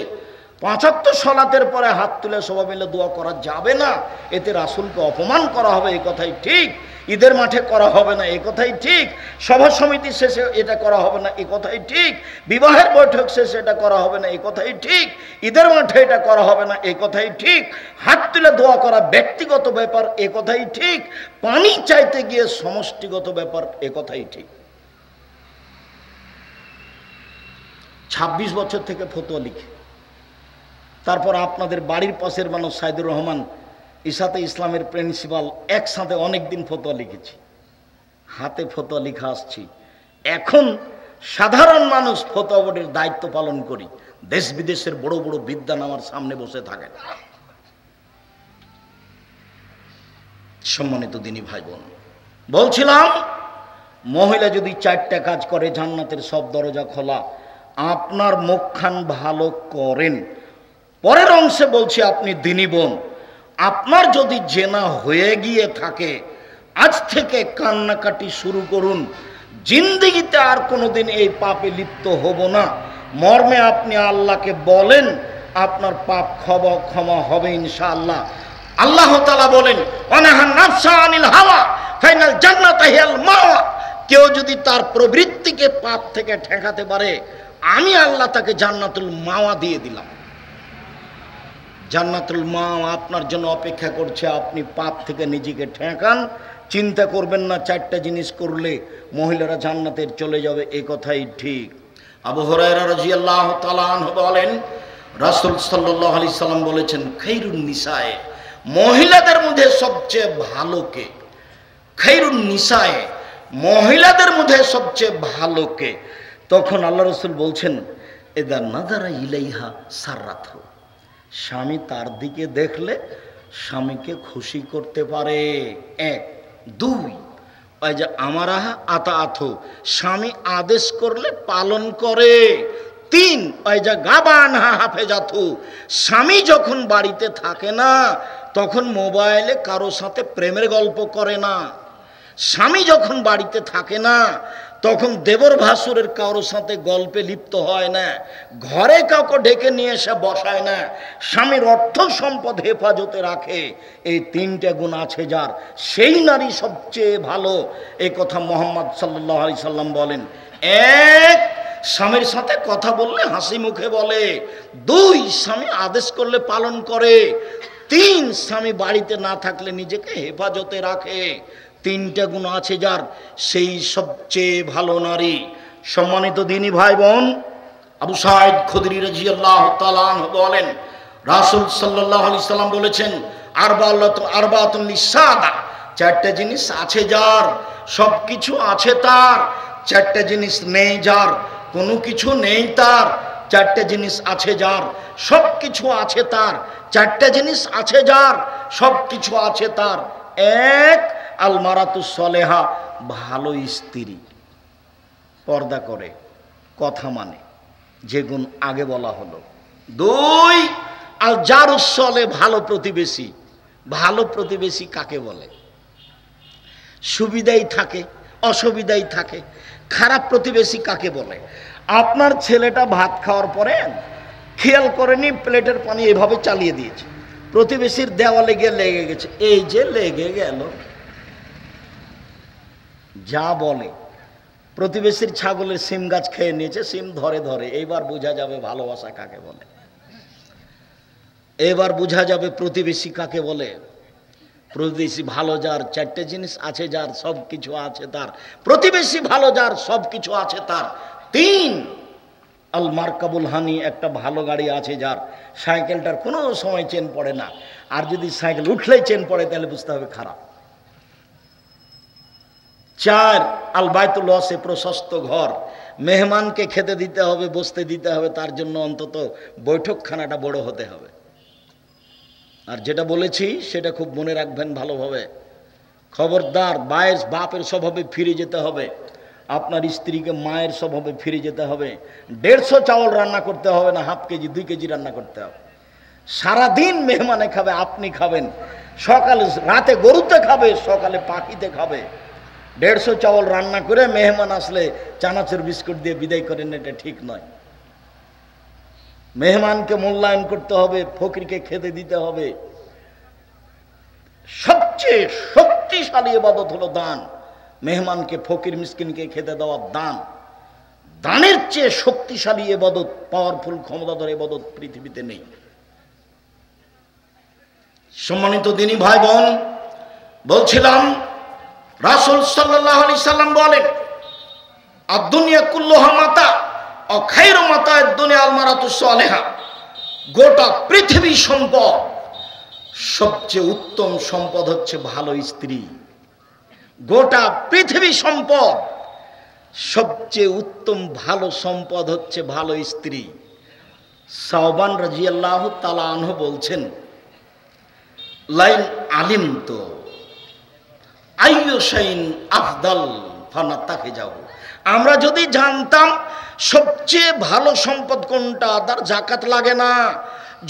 5 ওয়াক্ত সালাতের পরে হাত তুলে সবাই মিলে দোয়া করা যাবে না, এতে রাসূলকে অপমান করা হবে, এই কথাই ঠিক। ঈদের মাঠে করা হবে না, এই কথাই ঠিক। সভা সমিতি শেষে এটা করা হবে না, এই কথাই ঠিক। বিবাহের বৈঠক শেষে এটা করা হবে না, এই কথাই ঠিক। ঈদের মাঠে এটা করা হবে না, এই কথাই ঠিক। হাত তুলে দোয়া করা ব্যক্তিগত ব্যাপার, এ কথাই ঠিক। পানি চাইতে গিয়ে সমষ্টিগত ব্যাপার, এ কথাই ঠিক। 26 বছর থেকে ফতোয়া লিখে, তারপর আপনাদের বাড়ির পাশের মানুষ সাইদুর রহমান ইসাতে ইসলামের প্রিন্সিপাল, একসাথে অনেক দিন ফতোয়া লিখেছি, হাতে ফতোয়া লিখা আসছি। এখন সাধারণ মানুষ ফতোয়া বোর্ডের দায়িত্ব পালন করি, দেশ বিদেশের বড় বড় বিদ্বান আমার সামনে বসে থাকেন। সম্মানিত দিনী ভাই বোন, বলছিলাম মহিলা যদি 4টা কাজ করে জান্নাতের সব দরজা খোলা। আপনার মুখখান ভালো করেন। পরের অংশে বলছি, আপনি দিনী বোন, আপনার যদি জেনা হয়ে গিয়ে থাকে, আজ থেকে কান্নাকাটি শুরু করুন। জিন্দেগিতে আর কোনোদিন এই পাপে লিপ্ত হব না মর্মে আপনি আল্লাহকে বলেন, আপনার পাপ ক্ষমা হবে ইনশাআল্লাহ। আল্লাহ তাআলা বলেন, ওয়ানাহান নাফসা আনিল হাওয়া ফাইনাল জান্নাতা হিয়াল মাওয়া। কেউ যদি তার প্রবৃত্তিকে পাপ থেকে ঠেকাতে পারে, আমি আল্লাহ তাকে জান্নাতুল মাওয়া দিয়ে দিলাম। জান্নাতুল মাওয়া আপনার জন্য অপেক্ষা করছে। আপনি পাপ থেকে নিজেকে ঠেকান, চিন্তা করবেন না 4টা জিনিস করলে মহিলারা জান্নাতের চলে যাবে, এই কথাই ঠিক। আবু হুরায়রা রাদিয়াল্লাহু তাআলা আনহু বলেন, রাসূল সাল্লাল্লাহু আলাইহি সাল্লাম বলেছেন, খায়রুন নিসায়ে, মহিলাদের মধ্যে সবচেয়ে ভালো কে? খায়রুন নিসায়ে, মহিলাদের মধ্যে সবচেয়ে ভালো কে? তখন আল্লাহ রাসূল বলছেন, ইদা নাযারা ইলাইহা সাররাতহু, স্বামী তার দিকে দেখলে স্বামীকে খুশি করতে পারে। 1 2 ওই যে আমারাহা আতা আথু, স্বামী আদেশ করলে পালন করে। 3 ওই যে গাবানহা হাফেজাথু, স্বামী যখন বাড়িতে থাকে না তখন মোবাইলে কারো সাথে প্রেমের গল্প করে না। স্বামী যখন বাড়িতে থাকে না তখন দেবর ভাসুরের কারোর সাথে গল্পে লিপ্ত হয় না, ঘরে কাউকে ডেকে নিয়ে এসে বসায় না, স্বামীর অর্থ সম্পদ হেফাজতে রাখে। এই 3টে গুণ আছে যার, সেই নারী সবচেয়ে ভালো। এই কথা মুহাম্মদ সাল্লাল্লাহু আলাইহি সাল্লাম বলেন। 1 স্বামীর সাথে কথা বললে হাসি মুখে বলে। 2 স্বামী আদেশ করলে পালন করে। 3 স্বামী বাড়িতে না থাকলে নিজেকে হেফাজতে রাখে। 3টা গুণ আছে যার, সেই সবচেয়ে ভালো নারী। সম্মানিত দিনী ভাই বোন, আবু সাঈদ খুদরি রাদিয়াল্লাহু তাআলা আনহু বলেন, রাসূল সাল্লাল্লাহু আলাইহি সাল্লাম বলেছেন, আরবাতুন লিসাদা, 4টা জিনিস আছে যার, সব কিছু আছে তার। 4টা জিনিস নেই যার, কোনো কিছু নেই তার। 4টা জিনিস আছে যার, সব কিছু আছে তার। 4টা জিনিস আছে যার, সব কিছু আছে তার। 1 আল মারাতু সলেহা, ভালো স্ত্রী, পর্দা করে, কথা মানে, যে গুণ আগে বলা হলো। 2 আল জারুস সলে, ভালো প্রতিবেশী। ভালো প্রতিবেশী কাকে বলে? সুবিধাই থাকে, অসুবিধাই থাকে। খারাপ প্রতিবেশী কাকে বলে? আপনার ছেলেটা ভাত খাওয়ার পরে খেয়াল করেনি, প্লেটের পানি এভাবে চালিয়ে দিয়েছে, প্রতিবেশীর দেওয়ালে গিয়ে লেগে গেছে, এই যে লেগে গেল। যা বলে, প্রতিবেশীর ছাগলের সিম গাছ খেয়ে নিয়েছে, সিম ধরে ধরে। এইবার বোঝা যাবে ভালোবাসা কাকে বলে, এবার বোঝা যাবে প্রতিবেশী কাকে বলে। প্রতিবেশী ভালো যার, 4টে জিনিস আছে যার, সব কিছু আছে তার। প্রতিবেশী ভালো যার, সব কিছু আছে তার। 3 আল মারকাবুল হানি, একটা ভালো গাড়ি আছে যার, সাইকেলটার কোনো সময় চেন পড়ে না, আর যদি সাইকেল উঠলেই চেন পড়ে তাহলে বুঝতে হবে খারাপ। 4 আল বাইতুল ওয়াসি, প্রশস্ত ঘর। মেহমানকে খেতে দিতে হবে, বসতে দিতে হবে, তার জন্য অন্তত বৈঠকখানাটা বড় হতে হবে। আর যেটা বলেছি সেটা খুব মনে রাখবেন ভালোভাবে, খবরদার মায়ের বাপের স্বভাবে ফিরে যেতে হবে, আপনার স্ত্রীকে মায়ের স্বভাবে ফিরে যেতে হবে। 150 চাউল রান্না করতে হবে না, হাফ কেজি 2 কেজি রান্না করতে হবে। সারাদিন মেহমানে খাবে, আপনি খাবেন, সকালে রাতে গরুতে খাবে, সকালে পাখিতে খাবে। 150 চাউল রান্না করে মেহমান আসলে চানাচুর বিস্কুট দিয়ে বিদায় করেন, এটা ঠিক নয়। মেহমানকে মূল্যায়ন করতে হবে, ফকিরকে খেতে দিতে হবে। সবচেয়ে শক্তিশালী ইবাদত হলো দান। মেহমানকে, ফকির মিসকিনকে খেতে দেওয়া দান। দানের চেয়ে শক্তিশালী ইবাদত, পাওয়ারফুল ক্ষমতাধর ইবাদত পৃথিবীতে নেই। সম্মানিত দিনী ভাই বোন, বলছিলাম রাসূল সাল্লাল্লাহু আলাইহি সাল্লাম বলেন, আদ-দুনিয়া কুল্লুহা মাতা ও খায়রু মাতা'আদ দুনিয়া আল মারাতু সালেহা। গোটা পৃথিবী সম্পদ, সবচেয়ে উত্তম সম্পদ হচ্ছে ভালো স্ত্রী। গোটা পৃথিবী সম্পদ, সবচেয়ে উত্তম ভালো সম্পদ হচ্ছে ভালো স্ত্রী। সাওবান রাদিয়াল্লাহু তাআলা আনহু বলছেন, লাইন আলিমতু আইয়ু শাইইন আফদাল ফানাত্তাখিযাহু। আমরা যদি জানতাম সবচেয়ে ভালো সম্পদ কোনটা, তার যাকাত লাগে না।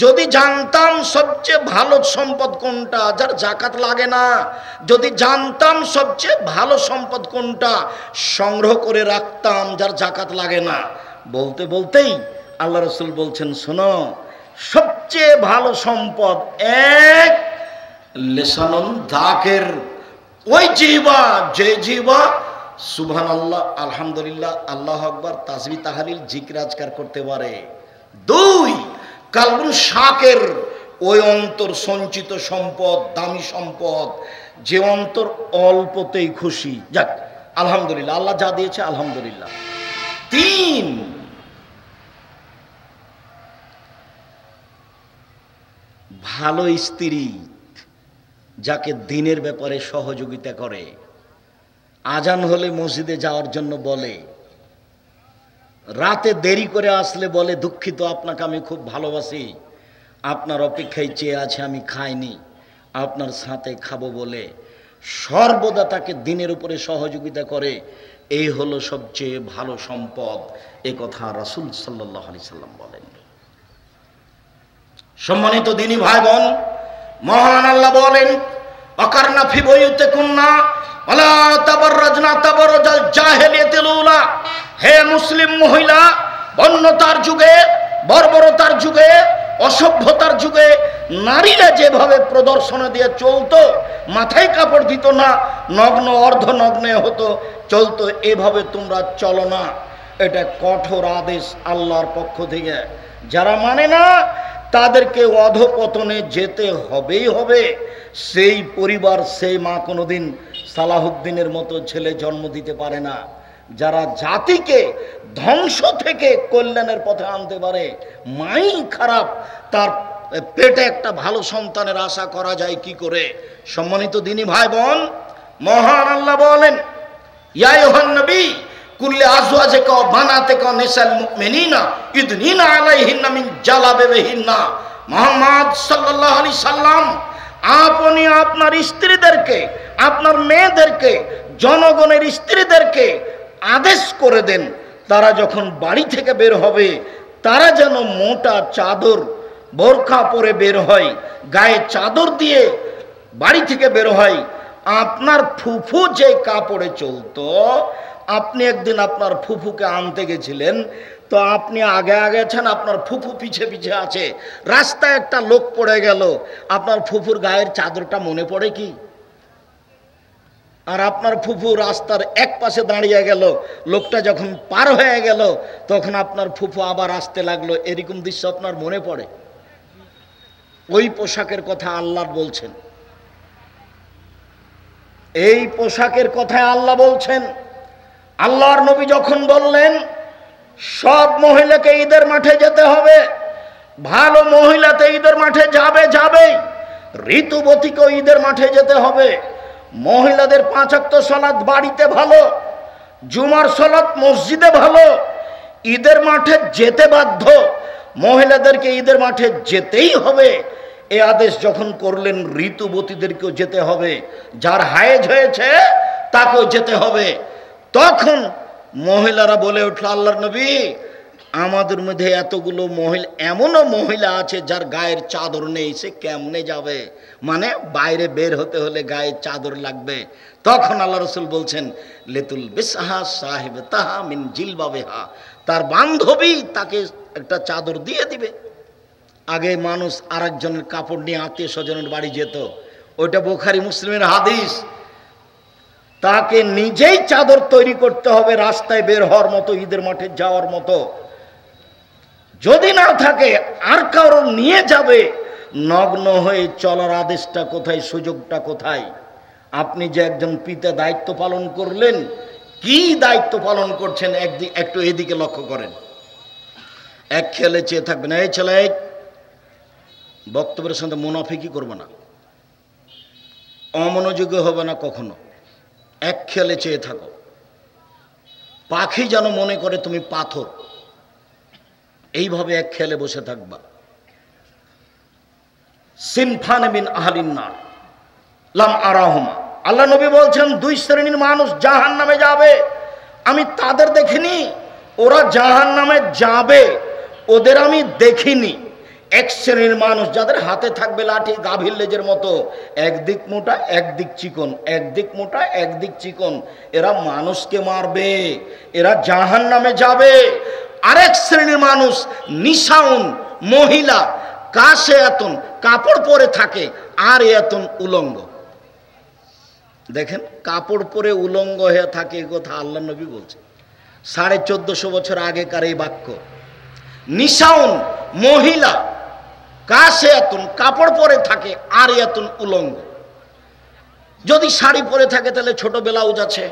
যদি জানতাম সবচেয়ে ভালো সম্পদ কোনটা, যার যাকাত লাগে না। যদি জানতাম সবচেয়ে ভালো সম্পদ কোনটা, সংগ্রহ করে রাখতাম, যার যাকাত লাগে না। বলতে বলতেই আল্লাহ রাসূল বলছেন, শোনো, সবচেয়ে ভালো সম্পদ এক লিসানুন যাকির, ওই জিহ্বা, যে জিহ্বা সুবহানাল্লাহ, আলহামদুলিল্লাহ, আল্লাহু আকবার, তাসবিহ তাহলিল জিকির আজকার করতে পারে। 2 কালবুন শাকের, ওই অন্তর সঞ্চিত সম্পদ, দামি সম্পদ, যে অন্তর অল্পতেই খুশি, যাক আলহামদুলিল্লাহ, আল্লাহ যা দিয়েছে আলহামদুলিল্লাহ। 3 ভালো স্ত্রী, যাকে দ্বীনের ব্যাপারে সহযোগিতা করে। আজান হলে মসজিদে যাওয়ার জন্য বলে, রাতে দেরি করে আসলে বলে, দুঃখিত, আপনাকে আমি খুব ভালোবাসি, আপনার অপেক্ষায় চেয়ে আছে, আমি খাইনি, আপনার সাথে খাবো বলে সর্বদা তাকে দ্বীনের উপরে সহযোগিতা করে। এই হলো সবচেয়ে ভালো সম্পদ। এ কথা রাসূল সাল্লাল্লাহু আলাইহি সাল্লাম বলেন। সম্মানিত দ্বীনী ভাই বোন, মহান আল্লাহ বলেন, অকারনা ফি বুয়ুতিকুন্না ওয়ালা তাবাররাজনা তাবাররাজাল জাহিলিয়াতিল উলা। হে মুসলিম মহিলা, বন্যতার যুগে, বর্বরতার যুগে, অসভ্যতার যুগে নারীরা যেভাবে প্রদর্শন দিয়ে চলতো, মাথায় কাপড় দিত না, নগ্ন অর্ধনগ্নে হতো, চলতো, এভাবে তোমরা চলো না। এটা কঠোর আদেশ আল্লাহর পক্ষ থেকে। যারা মানে না তাদেরকে অধপতনে যেতে হবেই হবে। সেই পরিবার, সেই মা কোনোদিন সালাহুদ্দিনের মতো ছেলে জন্ম দিতে পারে না। যারা জাতিকে ধ্বংস থেকে কল্যাণের পথে আনতে পারে, মাই খারাপ, তার পেটে একটা ভালো সন্তানের আশা করা যায় কি করে? সম্মানিত দ্বীনী ভাই বোন, মহান আল্লাহ বলেন, ইয়া আইয়ুহান নবী কুল্লি আজওয়াজিকা ওয়া বানাতিকা নিসাল মুমিনিনা ইদনিনা আলাইহিন্না মিন জালাবিবিহিন্না। মুহাম্মদ সাল্লাল্লাহু আলাইহি সাল্লাম, আপনি আপনার স্ত্রীদেরকে, আপনার মেয়েদেরকে, জনগণের স্ত্রীদেরকে আদেশ করে দেন, তারা যখন বাড়ি থেকে বের হবে, তারা যেন মোটা চাদর, বোরকা পরে বের হয়, গায়ে চাদর দিয়ে বাড়ি থেকে বের হয়। আপনার ফুফু যে কাপড়ে চলতো, আপনি একদিন আপনার ফুফুকে আনতে গেছিলেন, তো আপনি আগে আগে আছেন, আপনার ফুফু পিছে পিছে আছে। রাস্তায় একটা লোক পড়ে গেল, আপনার ফুফুর গায়ের চাদরটা মনে পড়ে কি? আর আপনার ফুফু রাস্তার এক পাশে দাঁড়িয়ে গেল, লোকটা যখন পার হয়ে গেল, তখন আপনার ফুফু আবার আসতে লাগলো, এরকম দৃশ্য আপনার মনে পড়ে? ওই পোশাকের কথা আল্লাহ বলছেন, এই পোশাকের কথায় আল্লাহ বলছেন। আল্লাহর নবী যখন বললেন সব মহিলাকে ঈদের মাঠে যেতে হবে, ভালো মহিলাতে ঈদের মাঠে যাবে, ঋতুবতীকেও ঈদের মাঠে যেতে হবে। মহিলাদের 5 ওয়াক্ত সালাত বাড়িতে ভালো, জুমার সালাত মসজিদে ভালো, ঈদের মাঠে যেতে বাধ্য, মহিলাদেরকে ঈদের মাঠে যেতেই হবে। এই আদেশ যখন করলেন ঋতুবতীদেরকেও যেতে হবে, যার হায়েজ হয়েছে তাকেও যেতে হবে, তখন মহিলারা বলে উঠল, আল্লাহর নবী আমাদের মধ্যে এতগুলো মহিলা, এমনও মহিলা আছে যার গায়ের চাদর নেই, সে কেমনে যাবে? মানে বাইরে বের হতে হলে গায়ের চাদর লাগবে। তখন আল্লাহ রসুল বলছেন, লেতুল বিসহা সাহেব তাহা মিন জিলবাবেহা, তার বান্ধবী তাকে একটা চাদর দিয়ে দিবে। আগে মানুষ আর একজনের কাপড় নিয়ে আত্মীয় স্বজনের বাড়ি যেত, ওইটা বুখারী মুসলিমের হাদিস। তাকে নিজেই চাদর তৈরি করতে হবে রাস্তায় বের হওয়ার মতো, ঈদের মাঠে যাওয়ার মতো। যদি না থাকে আর কারো নিয়ে যাবে। নগ্ন হয়ে চলার আদেশটা কোথায়, সুযোগটা কোথায়? আপনি যে একজন পিতা দায়িত্ব পালন করলেন, কি দায়িত্ব পালন করছেন একটু এদিকে লক্ষ্য করেন। এক খেয়ালে চেয়ে থাকবেন, এই ছেলে বক্তব্যের সঙ্গে মুনাফিকি করবে না, অমনোযোগী হবে না কখনো, এক খেয়ালে চেয়ে থাকো। পাখি যেন মনে করে তুমি পাথর, এইভাবে এক খেয়ালে বসে থাকবা। সিনফান মিন আহলিন নার লাম আরাহুমা, আল্লাহ নবী বলছেন দুই শ্রেণীর মানুষ জাহান্নামে যাবে, আমি তাদের দেখিনি। ওরা জাহান্নামে যাবে, ওদের আমি দেখিনি। এক শ্রেণীর মানুষ যাদের হাতে থাকবে লাঠি, গাভীর লেজের মতো, একদিক মোটা একদিক চিকন, একদিক মোটা একদিক চিকন, এরা মানুষকে মারবে, এরা জাহান্নামে যাবে। আরেক শ্রেণীর মানুষ নিশাউন, মহিলা, কাশে এতন, কাপড় পরে থাকে, আর এতন উলঙ্গ। দেখেন, কাপড় পরে উলঙ্গ হয়ে থাকে, এ কথা আল্লাহ নবী বলছে 1450 বছর আগেকার এই বাক্য। নিশাউন মহিলা, কাশে এতন, কাপড় পরে থাকে, আর এতন উলঙ্গ। যদি শাড়ি পরে থাকে তাহলে ছোট ব্লাউজ আছে,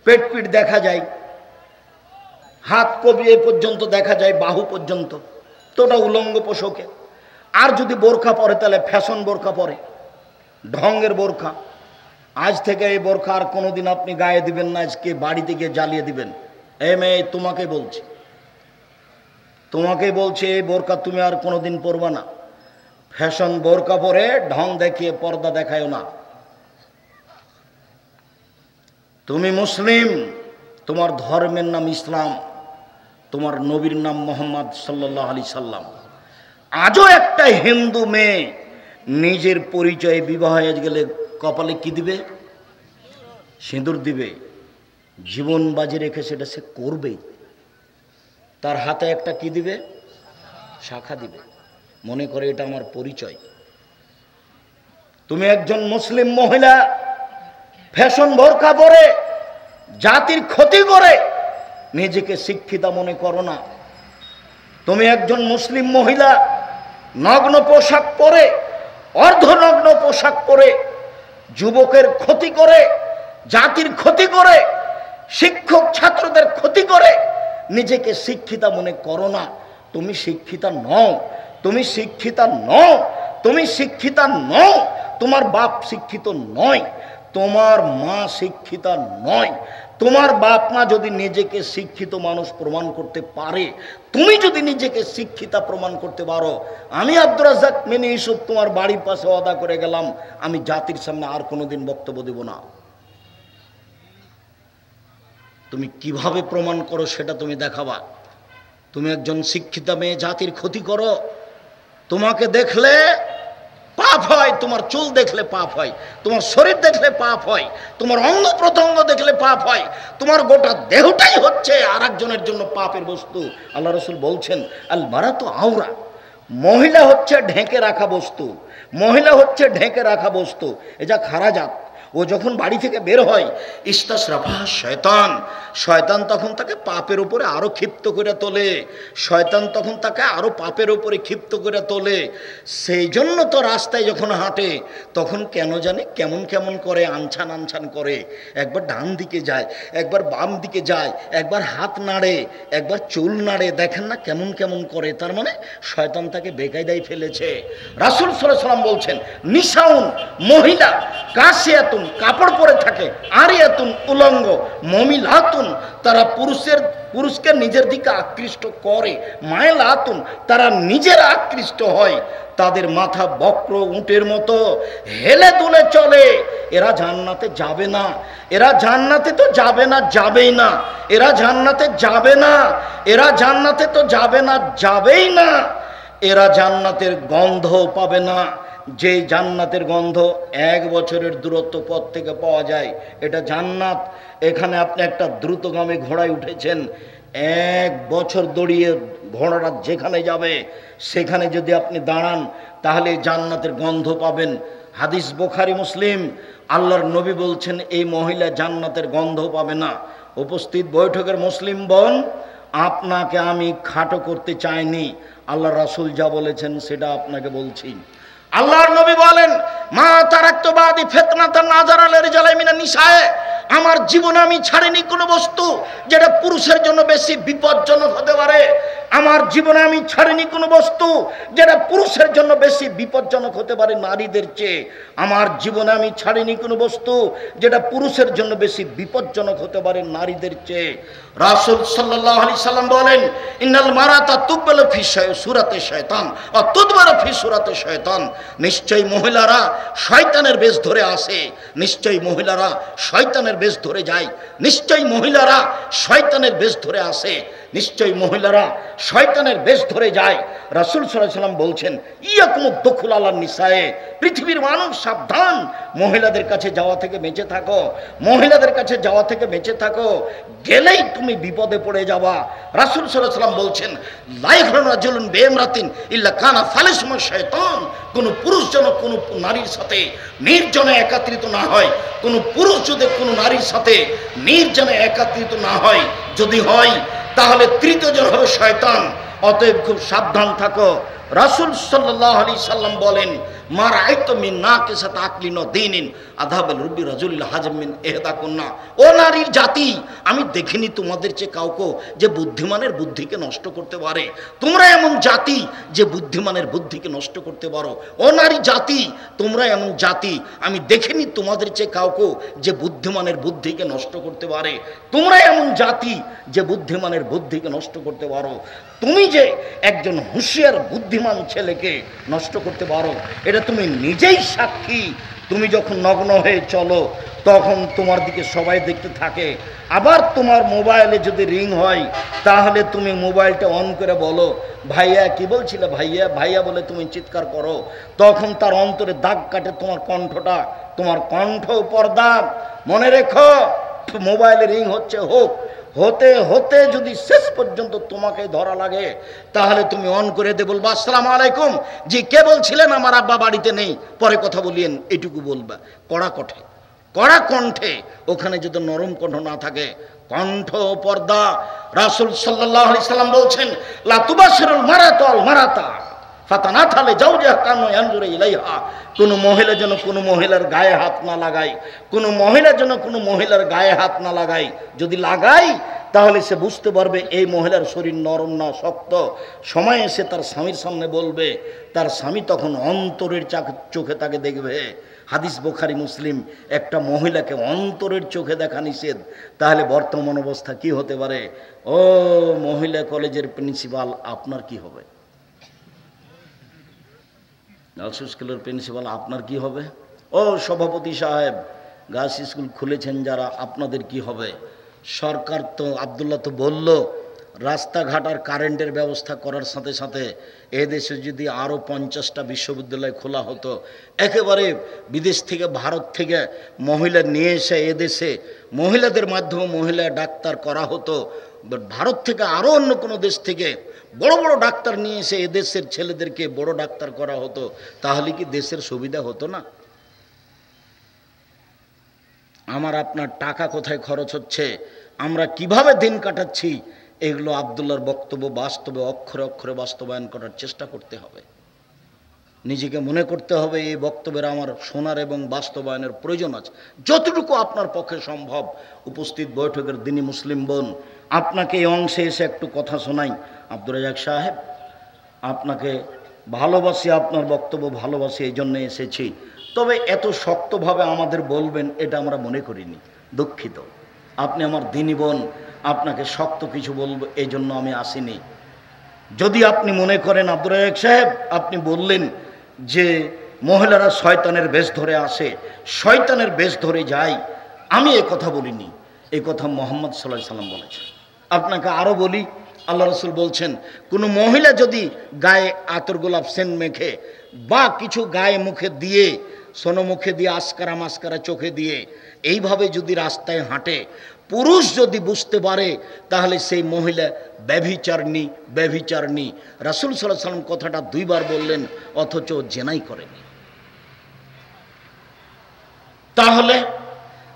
পেট পিট দেখা যায়, হাত কবি এ পর্যন্ত দেখা যায়, বাহু পর্যন্ত, তো ওটা উলঙ্গ পোশাকে। আর যদি বোরখা পরে তাহলে ফ্যাশন বোরখা পরে, ঢঙ্গের বোরখা। আজ থেকে এই বোরখা আর কোনোদিন আপনি গায়ে দিবেন না, আজকে বাড়িতে গিয়ে জ্বালিয়ে দিবেন। এই মেয়ে, তোমাকে বলছি, তোমাকে বলছে, এই বোরখা তুমি আর কোনোদিন পরবা না। ফ্যাশন বোরখা পরে ঢং দেখিয়ে পর্দা দেখায়ও না। তুমি মুসলিম, তোমার ধর্মের নাম ইসলাম, তোমার নবীর নাম মোহাম্মদ সাল্লাল্লাহু আলাইহি সাল্লাম। আজও একটা হিন্দু মেয়ে নিজের পরিচয়ে বিবাহ হয়ে গেলে কপালে কি দিবে? সিঁদুর দিবে। জীবন বাজি রেখে সেটা সে করবে। তার হাতে একটা কি দিবে? শাখা দিবে, মনে করে এটা আমার পরিচয়। তুমি একজন মুসলিম মহিলা ফ্যাশন বোরকা পরে জাতির ক্ষতি করে নিজেকে শিক্ষিতা মনে করো না। তুমি একজন মুসলিম মহিলা নগ্ন পোশাক পরে, অর্ধনগ্ন পোশাক পরে যুবকের ক্ষতি করে, জাতির ক্ষতি করে, শিক্ষক ছাত্রদের ক্ষতি করে নিজেকে শিক্ষিতা মনে করো না। তুমি শিক্ষিতা নও, তুমি শিক্ষিতা নও, তুমি শিক্ষিতা নও। তোমার বাপ শিক্ষিত নয়, তোমার মা শিক্ষিতা নয়। তোমার বাপ মা যদি নিজেকে শিক্ষিত মানুষ প্রমাণ করতে পারে, তুমি যদি নিজেকে শিক্ষিতা প্রমাণ করতে পারো, আমি আব্দুর রাজ্জাক মিনি ইউসুফ তোমার বাড়ির পাশে ওয়াদা করে গেলাম, আমি জাতির সামনে আর কোনোদিন বক্তব্য দেব না। তুমি কিভাবে প্রমাণ করো সেটা তুমি দেখাবা। তুমি একজন শিক্ষিতা মেয়ে জাতির ক্ষতি করো, তোমাকে দেখলে পাপ হয়, তোমার চুল দেখলে পাপ হয়, তোমার শরীর দেখলে পাপ হয়, তোমার অঙ্গ প্রত্যঙ্গ দেখলে পাপ হয়, তোমার গোটা দেহটাই হচ্ছে আর একজনের জন্য পাপের বস্তু। আল্লাহ রসুল বলছেন, আল মারাতু আওরা, মহিলা হচ্ছে ঢেকে রাখা বস্তু, মহিলা হচ্ছে ঢেকে রাখা বস্তু। এ যা খারাজাত। ও যখন বাড়ি থেকে বের হয়, ইস্তাশরাফা শয়তান, শয়তান তখন তাকে পাপের উপরে আরো ক্ষিপ্ত করে তোলে, শয়তান তখন তাকে আরো পাপের উপরে ক্ষিপ্ত করে তোলে। সেই জন্য তো রাস্তায় যখন হাঁটে তখন কেন জানে কেমন কেমন করে, আনছান আনছান করে, একবার ডান দিকে যায়, একবার বাম দিকে যায়, একবার হাত নাড়ে, একবার চুল নাড়ে, দেখেন না কেমন কেমন করে। তার মানে শয়তান তাকে বেকায়দায় ফেলেছে। রাসূল সাল্লাল্লাহু আলাইহি ওয়াসাল্লাম বলছেন, নিসাউন মহিলা, কাসিয়াতুন কাপড় পরে থাকে, আরিয়াতুন উলঙ্গ, মমিলাতুন তারা পুরুষকে নিজের দিকে আকৃষ্ট করে, মায়লাতুন তারা নিজেরা আকৃষ্ট হয়, তাদের মাথা বক্র উটের মতো হেলে দুলে চলে, এরা জান্নাতে যাবে না। এরা জান্নাতে তো যাবে না, যাবেই না। এরা জান্নাতে যাবে না, এরা জান্নাতে তো যাবে না, যাবেই না। এরা জান্নাতের গন্ধ পাবে না। যে জান্নাতের গন্ধ 1 বছরের দূরত্ব পথ থেকে পাওয়া যায়, এটা জান্নাত। এখানে আপনি একটা দ্রুতগামী ঘোড়ায় উঠেছেন, 1 বছর দৌড়িয়ে ঘোড়াটা যেখানে যাবে সেখানে যদি আপনি দাঁড়ান তাহলে জান্নাতের গন্ধ পাবেন। হাদিস বুখারী মুসলিম। আল্লাহর নবী বলছেন এই মহিলা জান্নাতের গন্ধ পাবে না। উপস্থিত বৈঠকের মুসলিম বোন, আপনাকে আমি খাটো করতে চাইনি, আল্লাহ রাসূল যা বলেছেন সেটা আপনাকে বলছি। আল্লাহর নবী বলেন, মা তারাক্তু বাদি ফিতনাতান নাযারা লিরিজালি মিনান নিসায়ে, আমার জীবনে আমি ছাড়িনি কোনো বস্তু যেটা পুরুষের জন্য বেশি বিপজ্জনক হতে পারে। আমার জীবনে আমি ছাড়িনি কোনো বস্তু যেটা পুরুষের জন্য বেশি বিপজ্জনক হতে পারে নারীদের চেয়ে। আমার জীবনে আমি ছাড়িনি কোনো বস্তু যেটা পুরুষের জন্য বেশি বিপজ্জনক হতে পারে নারীদের চেয়ে। রাসূল সাল্লাল্লাহু আলাইহি সাল্লাম বলেন, ইন্নাল মারাতা তুকবালু ফি সূরাতি শয়তান ওয়া তুদবারু ফি সূরাতি শয়তান, নিশ্চয়ই মহিলারা শয়তানের বেশ ধরে আসে, নিশ্চয়ই মহিলারা শয়তানের বেশ ধরে যায়, নিশ্চয়ই মহিলারা শয়তানের বেশ ধরে আসে, নিশ্চয়ই মহিলারা শয়তানের বেশ ধরে যায়। রাসূল সাল্লাল্লাহু আলাইহি সাল্লাম বলছেন, ইয়াকুমুদ দুখুল আলান নিসায়ে, পৃথিবীর মানুষ সাবধান, মহিলাদের কাছে যাওয়া থেকে বেঁচে থাকো, মহিলাদের কাছে যাওয়া থেকে বেঁচে থাকো, গেলেই তুমি বিপদে পড়ে যাবা। রাসূল সাল্লাল্লাহু আলাইহি সাল্লাম বলছেন, লা ইয়াখরুজু রাজুলুন বিইমরাতিন ইল্লা কানা ফালিসমু শাইতান, কোন পুরুষ যেন কোন নারীর সাথে নির্জনে একত্রিত না হয়, কোন পুরুষ যদি কোন নারীর সাথে নির্জনে একত্রিত না হয়, যদি হয় তাহলে তৃতীয় জন হবে শয়তান। অতএব খুব সাবধান থাকো। রাসূল সাল্লাল্লাহু আলাইহি সাল্লাম বলেন, মা রাআইতু মিন নাকিসাত আকলিন ওয়া দীনিন আযহাবাল রুবি রাজুলিল হাজম মিন ইহদাকুন্না, ও নারীর জাতি, আমি দেখিনি তোমাদের চেয়ে কাউকে যে বুদ্ধিমানের বুদ্ধিকে নষ্ট করতে পারে। তোমরা এমন জাতি যে বুদ্ধিমানের বুদ্ধিকে নষ্ট করতে পারো। ও নারী জাতি, তোমরা এমন জাতি, আমি দেখিনি তোমাদের চেয়ে কাউকে যে বুদ্ধিমানের বুদ্ধিকে নষ্ট করতে পারে। তোমরা এমন জাতি যে বুদ্ধিমানের বুদ্ধিকে নষ্ট করতে পারো। তুমি যে একজন হুঁশিয়ার বুদ্ধিমান ছেলেকে নষ্ট করতে পারো এটা তুমি নিজেই সাক্ষী। তুমি যখন নগ্ন হয়ে চলো তখন তোমার দিকে সবাই দেখতে থাকে। আবার তোমার মোবাইলে যদি রিং হয় তাহলে তুমি মোবাইলটা অন করে বলো, ভাইয়া কি বলছিলে ভাইয়া, ভাইয়া বলে তুমি চিৎকার করো, তখন তার অন্তরে দাগ কাটে তোমার কণ্ঠটা, তোমার কণ্ঠ পর্দা। মনে রেখো, মোবাইলে রিং হচ্ছে হোক, হতে হতে যদি শেষ পর্যন্ত তোমাকে ধরা লাগে তাহলে তুমি অন করে দে, বলবা আসসালামু আলাইকুম, জি কে বলছিলেন, আমার আব্বা বাড়িতে নেই, পরে কথা বলিয়েন, এটুকু বলবা কড়া কণ্ঠে। ওখানে যদি নরম কণ্ঠ না থাকে, কণ্ঠ পর্দা। রাসূল সাল্লাল্লাহু আলাইহি সাল্লাম বলছেন, লা তুবাশিরুল মারাতু আল মারাতা ফাতানাথালে যাওজা কানু ইয়ানজুরু ইলাইহা, কোন মহিলা যেন কোন মহিলার গায়ে হাত না লাগায়, কোন মহিলা যেন কোন মহিলার গায়ে হাত না লাগায়। যদি লাগায় তাহলে সে বুঝতে পারবে এই মহিলার শরীর নরম না শক্ত। সময় এসে তার স্বামীর সামনে বলবে, তার স্বামী তখন অন্তরের চোখে তাকে দেখবে। হাদিস বুখারী মুসলিম। একটা মহিলাকে অন্তরের চোখে দেখা নিষেধ, তাহলে বর্তমান অবস্থা কি হতে পারে? ও মহিলা কলেজের প্রিন্সিপাল, আপনার কি হবে? গার্লস স্কুলের প্রিন্সিপাল, আপনার কি হবে? ও সভাপতি সাহেব, গার্লস স্কুল খুলেছেন যারা, আপনাদের কি হবে? সরকার তো, আব্দুল্লাহ তো বলল, রাস্তাঘাট আর কারেন্টের ব্যবস্থা করার সাথে সাথে এদেশে যদি আরও 50টা বিশ্ববিদ্যালয় খোলা হতো, একেবারে বিদেশ থেকে ভারত থেকে মহিলা নিয়ে এসে এদেশে মহিলাদের মাধ্যমে মহিলা ডাক্তার করা হতো, ভারত থেকে আরও অন্য কোনো দেশ থেকে বড় বড় ডাক্তার নিয়ে এসে এদেশের ছেলেদেরকে বড় ডাক্তার করা হতো, তাহলে কি দেশের সুবিধা হতো না? আমার আপনার টাকা কোথায় খরচ হচ্ছে, আমরা কিভাবে দিন কাটাচ্ছি, এগুলো আব্দুল্লাহর বক্তব্য বাস্তবে অক্ষরে অক্ষরে বাস্তবায়ন করার চেষ্টা করতে হবে। নিজেকে মনে করতে হবে এই বক্তব্যের আমার শোনার এবং বাস্তবায়নের প্রয়োজন আছে, যতটুকু আপনার পক্ষে সম্ভব। উপস্থিত বৈঠকের দিনী মুসলিম বোন, আপনাকে এই অংশে এসে একটু কথা শোনাই। আব্দুর রাজ্জাক সাহেব, আপনাকে ভালোবাসি, আপনার বক্তব্য ভালোবাসি, এই জন্য এসেছি। তবে এত শক্তভাবে আমাদের বলবেন এটা আমরা মনে করিনি, দুঃখিত। আপনি আমার দিনী বোন, আপনাকে শক্ত কিছু বলবো এই জন্য আমি আসিনি। যদি আপনি মনে করেন আব্দুর রাজ্জাক সাহেব আপনি বললেন যে মহিলারা শয়তানের বেশ ধরে আসে, শয়তানের বেশ ধরে যায়, আমি এ কথা বলিনি, এই কথা মুহাম্মদ সাল্লাল্লাহু আলাইহি সাল্লাম বলেছেন। আপনাকে আরও বলি, আল্লাহ রসুল বলছেন কোনো মহিলা যদি গায়ে আতর গোলাপ সেন্ট মেখে বা কিছু গায়ে মুখে দিয়ে, সোনমুখে দিয়ে, আসকারা মাস্কারা চোখে দিয়ে এইভাবে যদি রাস্তায় হাঁটে, পুরুষ যদি বুঝতে পারে তাহলে সেই মহিলা ব্যভিচারিণী, ব্যভিচারিণী। রাসূল সাল্লাল্লাহু আলাইহি সাল্লাম কথাটা দুইবার বললেন, অথচ জেনাই করেনি। তাহলে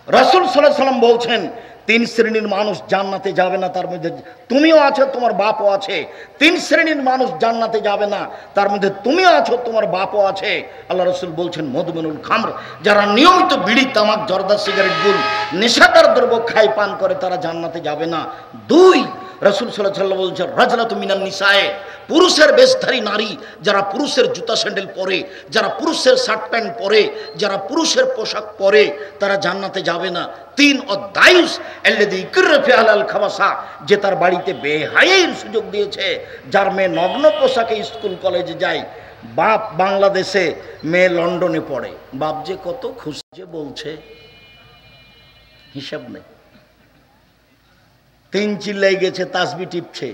রাসূল সাল্লাল্লাহু আলাইহি সাল্লাম বলছেন তিন শ্রেণীর মানুষ জান্নাতে যাবে না, তার মধ্যে তুমিও আছো, তোমার বাপও আছে। তিন শ্রেণীর মানুষ জান্নাতে যাবে না, তার মধ্যে তুমিও আছো, তোমার বাপও আছে। আল্লাহ রসুল বলছেন মদমিনুল খামর, যারা নিয়মিত বিড়ি, তামাক, জর্দা, সিগারেট, গুল, নেশাদার দ্রব্য খায়, পান করে, তারা জান্নাতে যাবে না। দুই, রাসূল সাল্লাল্লাহু আলাইহি ওয়াসাল্লাম বলছেন রাজলাতু মিনান নিসায়ে, পুরুষের বেশধারী নারী, যারা পুরুষের জুতা স্যান্ডেল পরে, যারা পুরুষের শার্ট প্যান্ট পরে, যারা পুরুষের পোশাক পরে, তারা জান্নাতে যাবে না। তিন, অদায়ুস আল্লাযী ইকরা ফি আলাল খাবাসা, যে তার বাড়িতে বেহায়ার সুযোগ দিয়েছে, যার মেয়ে নগ্ন পোশাকে স্কুল কলেজে যায়, বাপ বাংলাদেশে, মেয়ে লন্ডনে পড়ে, বাপ যে কত খুশি বলছে হিসাব নেই। তিন, চিল্লাই গেছে, তাসবি টিপছে,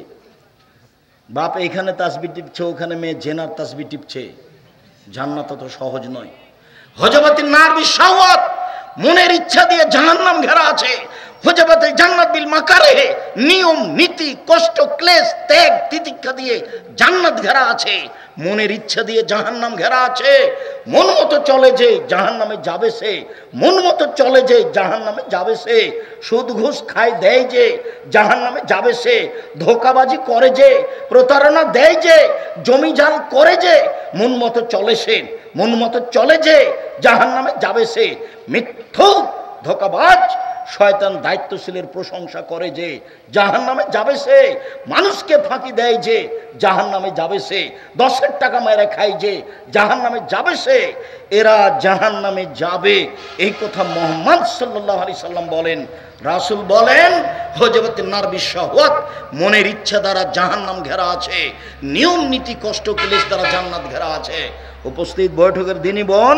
বাপ এখানে তাসবি টিপছে, ওখানে মেয়ে জেনার তাসবি টিপছে। জান্নাত তো সহজ নয়। হজবাতিন নার বিশাওয়াত, মনের ইচ্ছা দিয়ে জাহান্নাম ঘেরা আছে। হজবাতে জান্নাত বিল মাকারিহ, নিয়ম নীতি, কষ্ট, ক্লেশ, ত্যাগ, তিতিক্ষা দিয়ে জান্নাত ঘেরা আছে। মনের ইচ্ছা দিয়ে জাহান্নাম ঘেরা আছে। মন মতো চলে যে জাহান্নামে যাবে সে, মন মতো চলে যে জাহান্নামে যাবে সে। সুদ ঘুষ খায় দেয় যে জাহান্নামে যাবে সে। ধোঁকাবাজি করে যে, প্রতারণা দেয় যে, জমি জাল করে যে, মন মতো চলে সে, মন মতো চলে যে জাহান্নামে যাবে সে। মিথ্যুক, ধোঁকাবাজ, শয়তান দায়িত্বশীলের প্রশংসা করে যে জাহান্নামে যাবে সে। মানুষকে ফাঁকি দেয় যে জাহান্নামে যাবে সে। 10 টাকা মেরে খায় যে জাহান্নামে যাবে সে। এরা জাহান্নামে যাবে, এই কথা মুহাম্মদ সাল্লাল্লাহু আলাইহি সাল্লাম বলেন। রাসূল বলেন হজবাতিন নার বিশাওয়াত, মনের ইচ্ছা দ্বারা জাহান্নাম ঘেরা আছে, নিয়ম নীতি, কষ্ট, ক্লেশ দ্বারা জান্নাত ঘেরা আছে। উপস্থিত বৈঠকের দিনই বোন,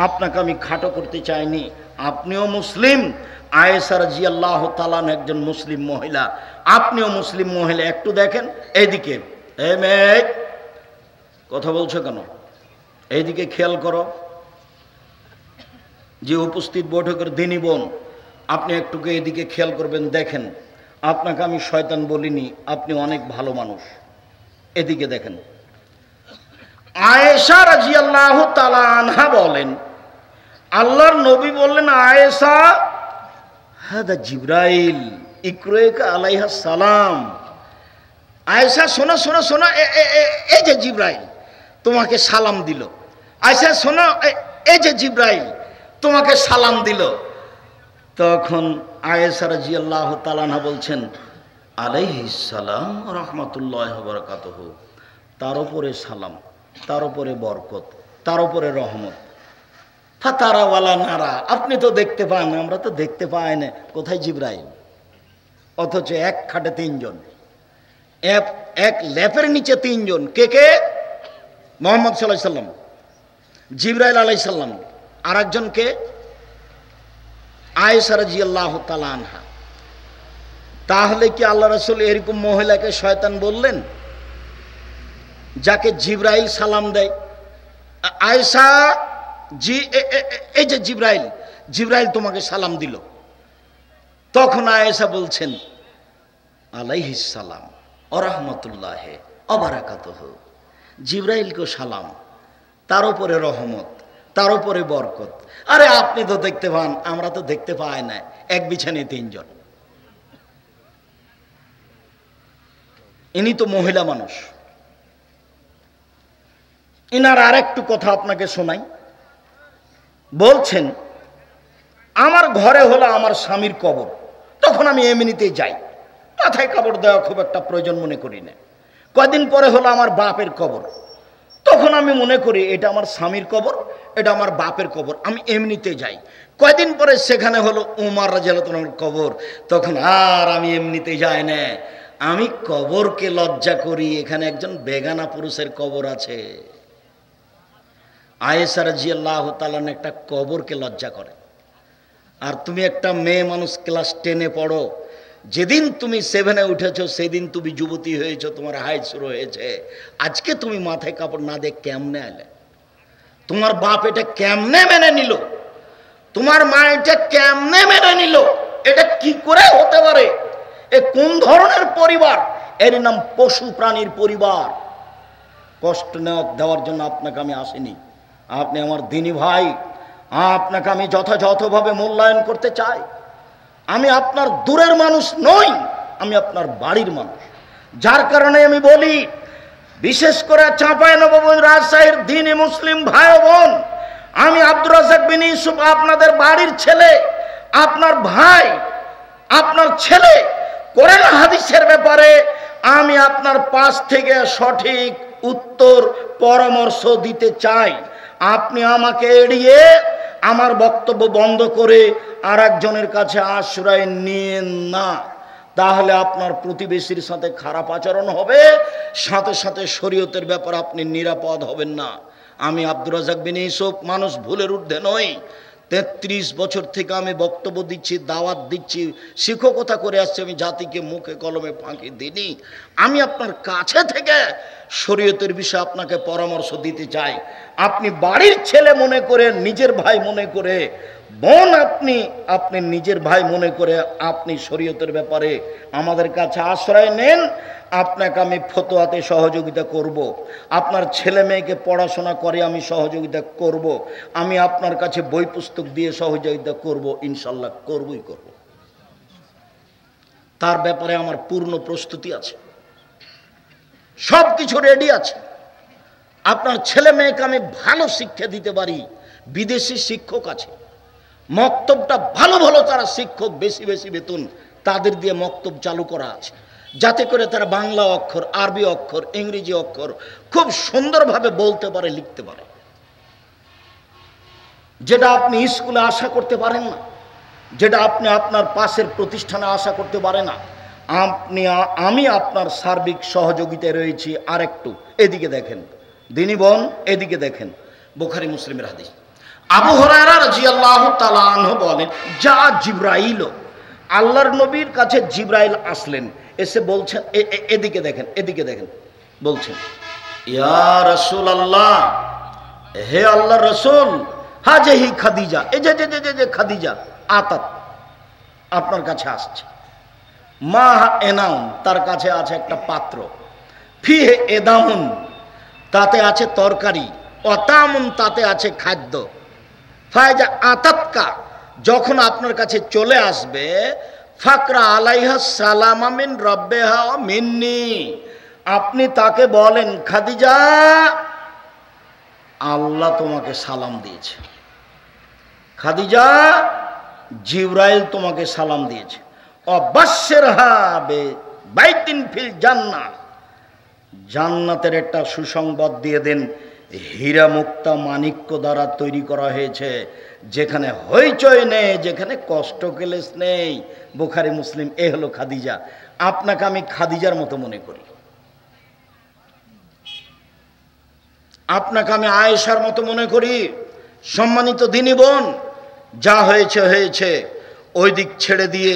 আপনাকে আমি খাটো করতে চাইনি, আপনিও মুসলিম। আয়েশা রাদিয়াল্লাহু তাআলা একজন মুসলিম মহিলা, আপনিও মুসলিম মহিলা। একটু দেখেন এইদিকে, এই মেয়ে কথা বলছো কেন? এইদিকে খেয়াল করো। যে উপস্থিত বৈঠকের দিনই বোন, আপনি একটু এদিকে খেয়াল করবেন। দেখেন, আপনাকে আমি শয়তান বলিনি, আপনি অনেক ভালো মানুষ। এদিকে দেখেন, আয়েশা রাদিয়াল্লাহু তাআলা আনহা বলেন, আল্লাহর নবী বললেন, আয়েশা, হাদা জিবরাইল ইকরাইকা আলাইহিস সালাম। আয়েশা শোনো শোনো শোনো, এই যে জিবরাইল তোমাকে সালাম দিল। আয়েশা শোনো, এই যে জিবরাইল তোমাকে সালাম দিল। তখন আয়েশা রাদিয়াল্লাহু তাআলা আনহা বলছেন, আলাইহিস সালাম ওয়া রাহমাতুল্লাহি ওয়া বারাকাতুহু, তার উপরে সালাম, তার উপরে বরকত, তার উপরে রহমত। ফাতারা ওয়ালা নারা, আপনি তো দেখতে পান, আমরা তো দেখতে পাই না, কোথায় জিবরাইল? অথচ এক খাটে তিনজন, এক ল্যাপের নিচে তিনজন। কে কে? মুহাম্মদ সাল্লাল্লাহু আলাইহি সাল্লাম, জিবরাইল আলাইহিস সালাম, আর একজনকে আয়েশা রাদিয়াল্লাহু তাআলা আনহা। তাহলে কি আল্লাহ রাসূল এরকম মহিলাকে শয়তান বললেন, যাকে জিবরাইল সালাম দেয়? আয়েশা, জি এই যে জিবরাইল, জিবরাইল তোমাকে সালাম দিল। তখন আয়েশা বলছেন, আলাইহিস সালাম ওয়া রাহমাতুল্লাহি ওয়া বারাকাতুহু, জিবরাইলকে সালাম, তার উপরে রহমত, তার উপরে বরকত। আরে আপনি তো দেখতে পান, আমরা তো দেখতে পাই না, এক বিছানায় তিনজন। ইনি তো মহিলা মানুষ। ইনার আর একটু কথা আপনাকে শোনাই। বলছেন, আমার ঘরে হলো আমার স্বামীর কবর, তখন আমি এমনিতেই যাই, মাথায় কাপড় দেওয়া খুব একটা প্রয়োজন মনে করি না। কয়দিন পরে হলো আমার বাপের কবর, তখন আমি মনে করি এটা আমার স্বামীর কবর, এটা আমার বাপের কবর, আমি এমনিতে যাই। কয়দিন পরে সেখানে হলো উমর রাদিয়াল্লাহু তাআলার কবর, তখন আর আমি এমনিতে যাই না, আমি কবরকে লজ্জা করি। এখানে একজন বেগানা পুরুষের কবর আছে। আয়েশা রাদিয়াল্লাহু তাআলা একটা কবরকে লজ্জা করে। আর তুমি একটা মেয়ে মানুষ, ক্লাস 10-এ পড়ো, যেদিন তুমি 7-এ উঠেছো সেদিন তুমি যুবতী হয়েছো, তোমার হাইট শুরু হয়েছে। আজকে তুমি মাথায় কাপড় না দিয়ে কেমনে এলে? তোমার বাপ এটা কেমনে মেনে নিল? তোমার মা এটা কেমনে মেনে নিল? এটা কি করে হতে পারে? এ কোন ধরনের পরিবার? এর নাম পশু প্রাণীর পরিবার। কষ্ট দেওয়ার জন্য আপনাকে আমি আসিনি। আপনি আমার দিনী ভাই, আপনাকে আমি যথাযথভাবে মূল্যায়ন করতে চাই। আমি আপনার দূরের মানুষ নই, আমি আপনার বাড়ির মানুষ। যার কারণে আমি বলি, বিশেষ করে চাঁপাইনবাবগঞ্জ রাজশাহীর দ্বীনি মুসলিম ভাই বোন, আমি আব্দুর রাজ্জাক বিন ইউসুফ আপনাদের বাড়ির ছেলে, আপনার ভাই, আপনার ছেলে। কোরআন হাদিসের ব্যাপারে আমি আপনার পাশ থেকে সঠিক উত্তর পরামর্শ দিতে চাই। আপনি আমাকে এড়িয়ে আমার বক্তব্য বন্ধ করে আর একজনের কাছে আশ্রয় নিয়েন না, তাহলে আপনার প্রতিবেশীর সাথে খারাপ আচরণ হবে, সাথে সাথে শরীয়তের ব্যাপারে আপনি নিরাপদ হবেন না। আমি আব্দুর রাজ্জাক বিন ইউসুফ মানুষ ভুলের ঊর্ধ্বে নই। 33 বছর থেকে আমি বক্তব্য দিচ্ছি, দাওয়াত দিচ্ছি, শিক্ষকতা করে আসছি। আমি জাতিকে মুখে কলমে ফাঁকি দিইনি। আমি আপনার কাছে থেকে শরীয়তের বিষয়ে আপনাকে পরামর্শ দিতে চাই। আপনি বাড়ির ছেলে মনে করে, নিজের ভাই মনে করে, বোন আপনি নিজের ভাই মনে করে আপনি শরীয়তের ব্যাপারে আমাদের কাছে আশ্রয় নেন। আপনাকে আমি ফতোয়াতে সহযোগিতা করব। আপনার ছেলে মেয়েকে পড়াশোনা করে আমি সহযোগিতা করব। আমি আপনার কাছে বই পুস্তক দিয়ে সহযোগিতা করব, ইনশাল্লাহ করবই করব। তার ব্যাপারে আমার পূর্ণ প্রস্তুতি আছে, সব কিছু রেডি আছে। আপনার ছেলে মেয়েকে আমি ভালো শিক্ষা দিতে পারি। বিদেশি শিক্ষক আছে, মক্তবটা ভালো ভালো তারা শিক্ষক, বেশি বেশি বেতন তাদের দিয়ে মক্তব চালু করা আছে, যাতে করে তারা বাংলা অক্ষর, আরবি অক্ষর, ইংরেজি অক্ষর খুব সুন্দরভাবে বলতে পারে, লিখতে পারে, যেটা আপনি স্কুলে আশা করতে পারেন না, যেটা আপনি আপনার পাশের প্রতিষ্ঠানে আশা করতে পারেন না। আমি আপনার সার্বিক সহযোগিতায় রয়েছি। আরেকটু এদিকে দেখেন দিনী বোন, এদিকে দেখেন, বুখারী মুসলিমের হাদিস। আবু হুরায়রা রাদিয়াল্লাহু তাআলা আনহু বলেন, যা জিবরাইল, আল্লাহর নবীর কাছে জিবরাইল আসলেন, এসে বলছেন, এদিকে দেখেন, এদিকে দেখেন, বলছেন, ইয়া রাসূলুল্লাহ, হে আল্লাহর রাসূল, হাজিহি খাদিজা, এই যে খাদিজা আতাত আপনার কাছে আসছে, মা এনাউন, তার কাছে আছে একটা পাত্র, ফিহে এদামুন, তাতে আছে তরকারি, অতামুন, তাতে আছে খাদ্য, ফায়জা আতাতকা, যখন আপনার কাছে চলে আসবে, ফাকরা আলাইহা সালামা মিন রাব্বিহা মিন্নি, আপনি তাকে বলেন, খাদিজা, আল্লাহ তোমাকে সালাম দিয়েছে, খাদিজা, জিবরাইল তোমাকে সালাম দিয়েছে, অবাশশিরহা বিবাইতিন ফিল জান্নাহ, জান্নাতের একটা সুসংবাদ দিয়ে দেন, হীরা মুক্তা মাণিক্য দ্বারা তৈরি করা হয়েছে, যেখানে হইচই নেই, যেখানে কষ্ট ক্লেশ নেই। বুখারী মুসলিম। এ হলো খাদিজা। আপনাকে আমি খাদিজার মতো মনে করি, আপনাকে আমি আয়েশার মতো মনে করি। সম্মানিত দিনী বোন, যা হয়েছে হয়েছে, ওই দিক ছেড়ে দিয়ে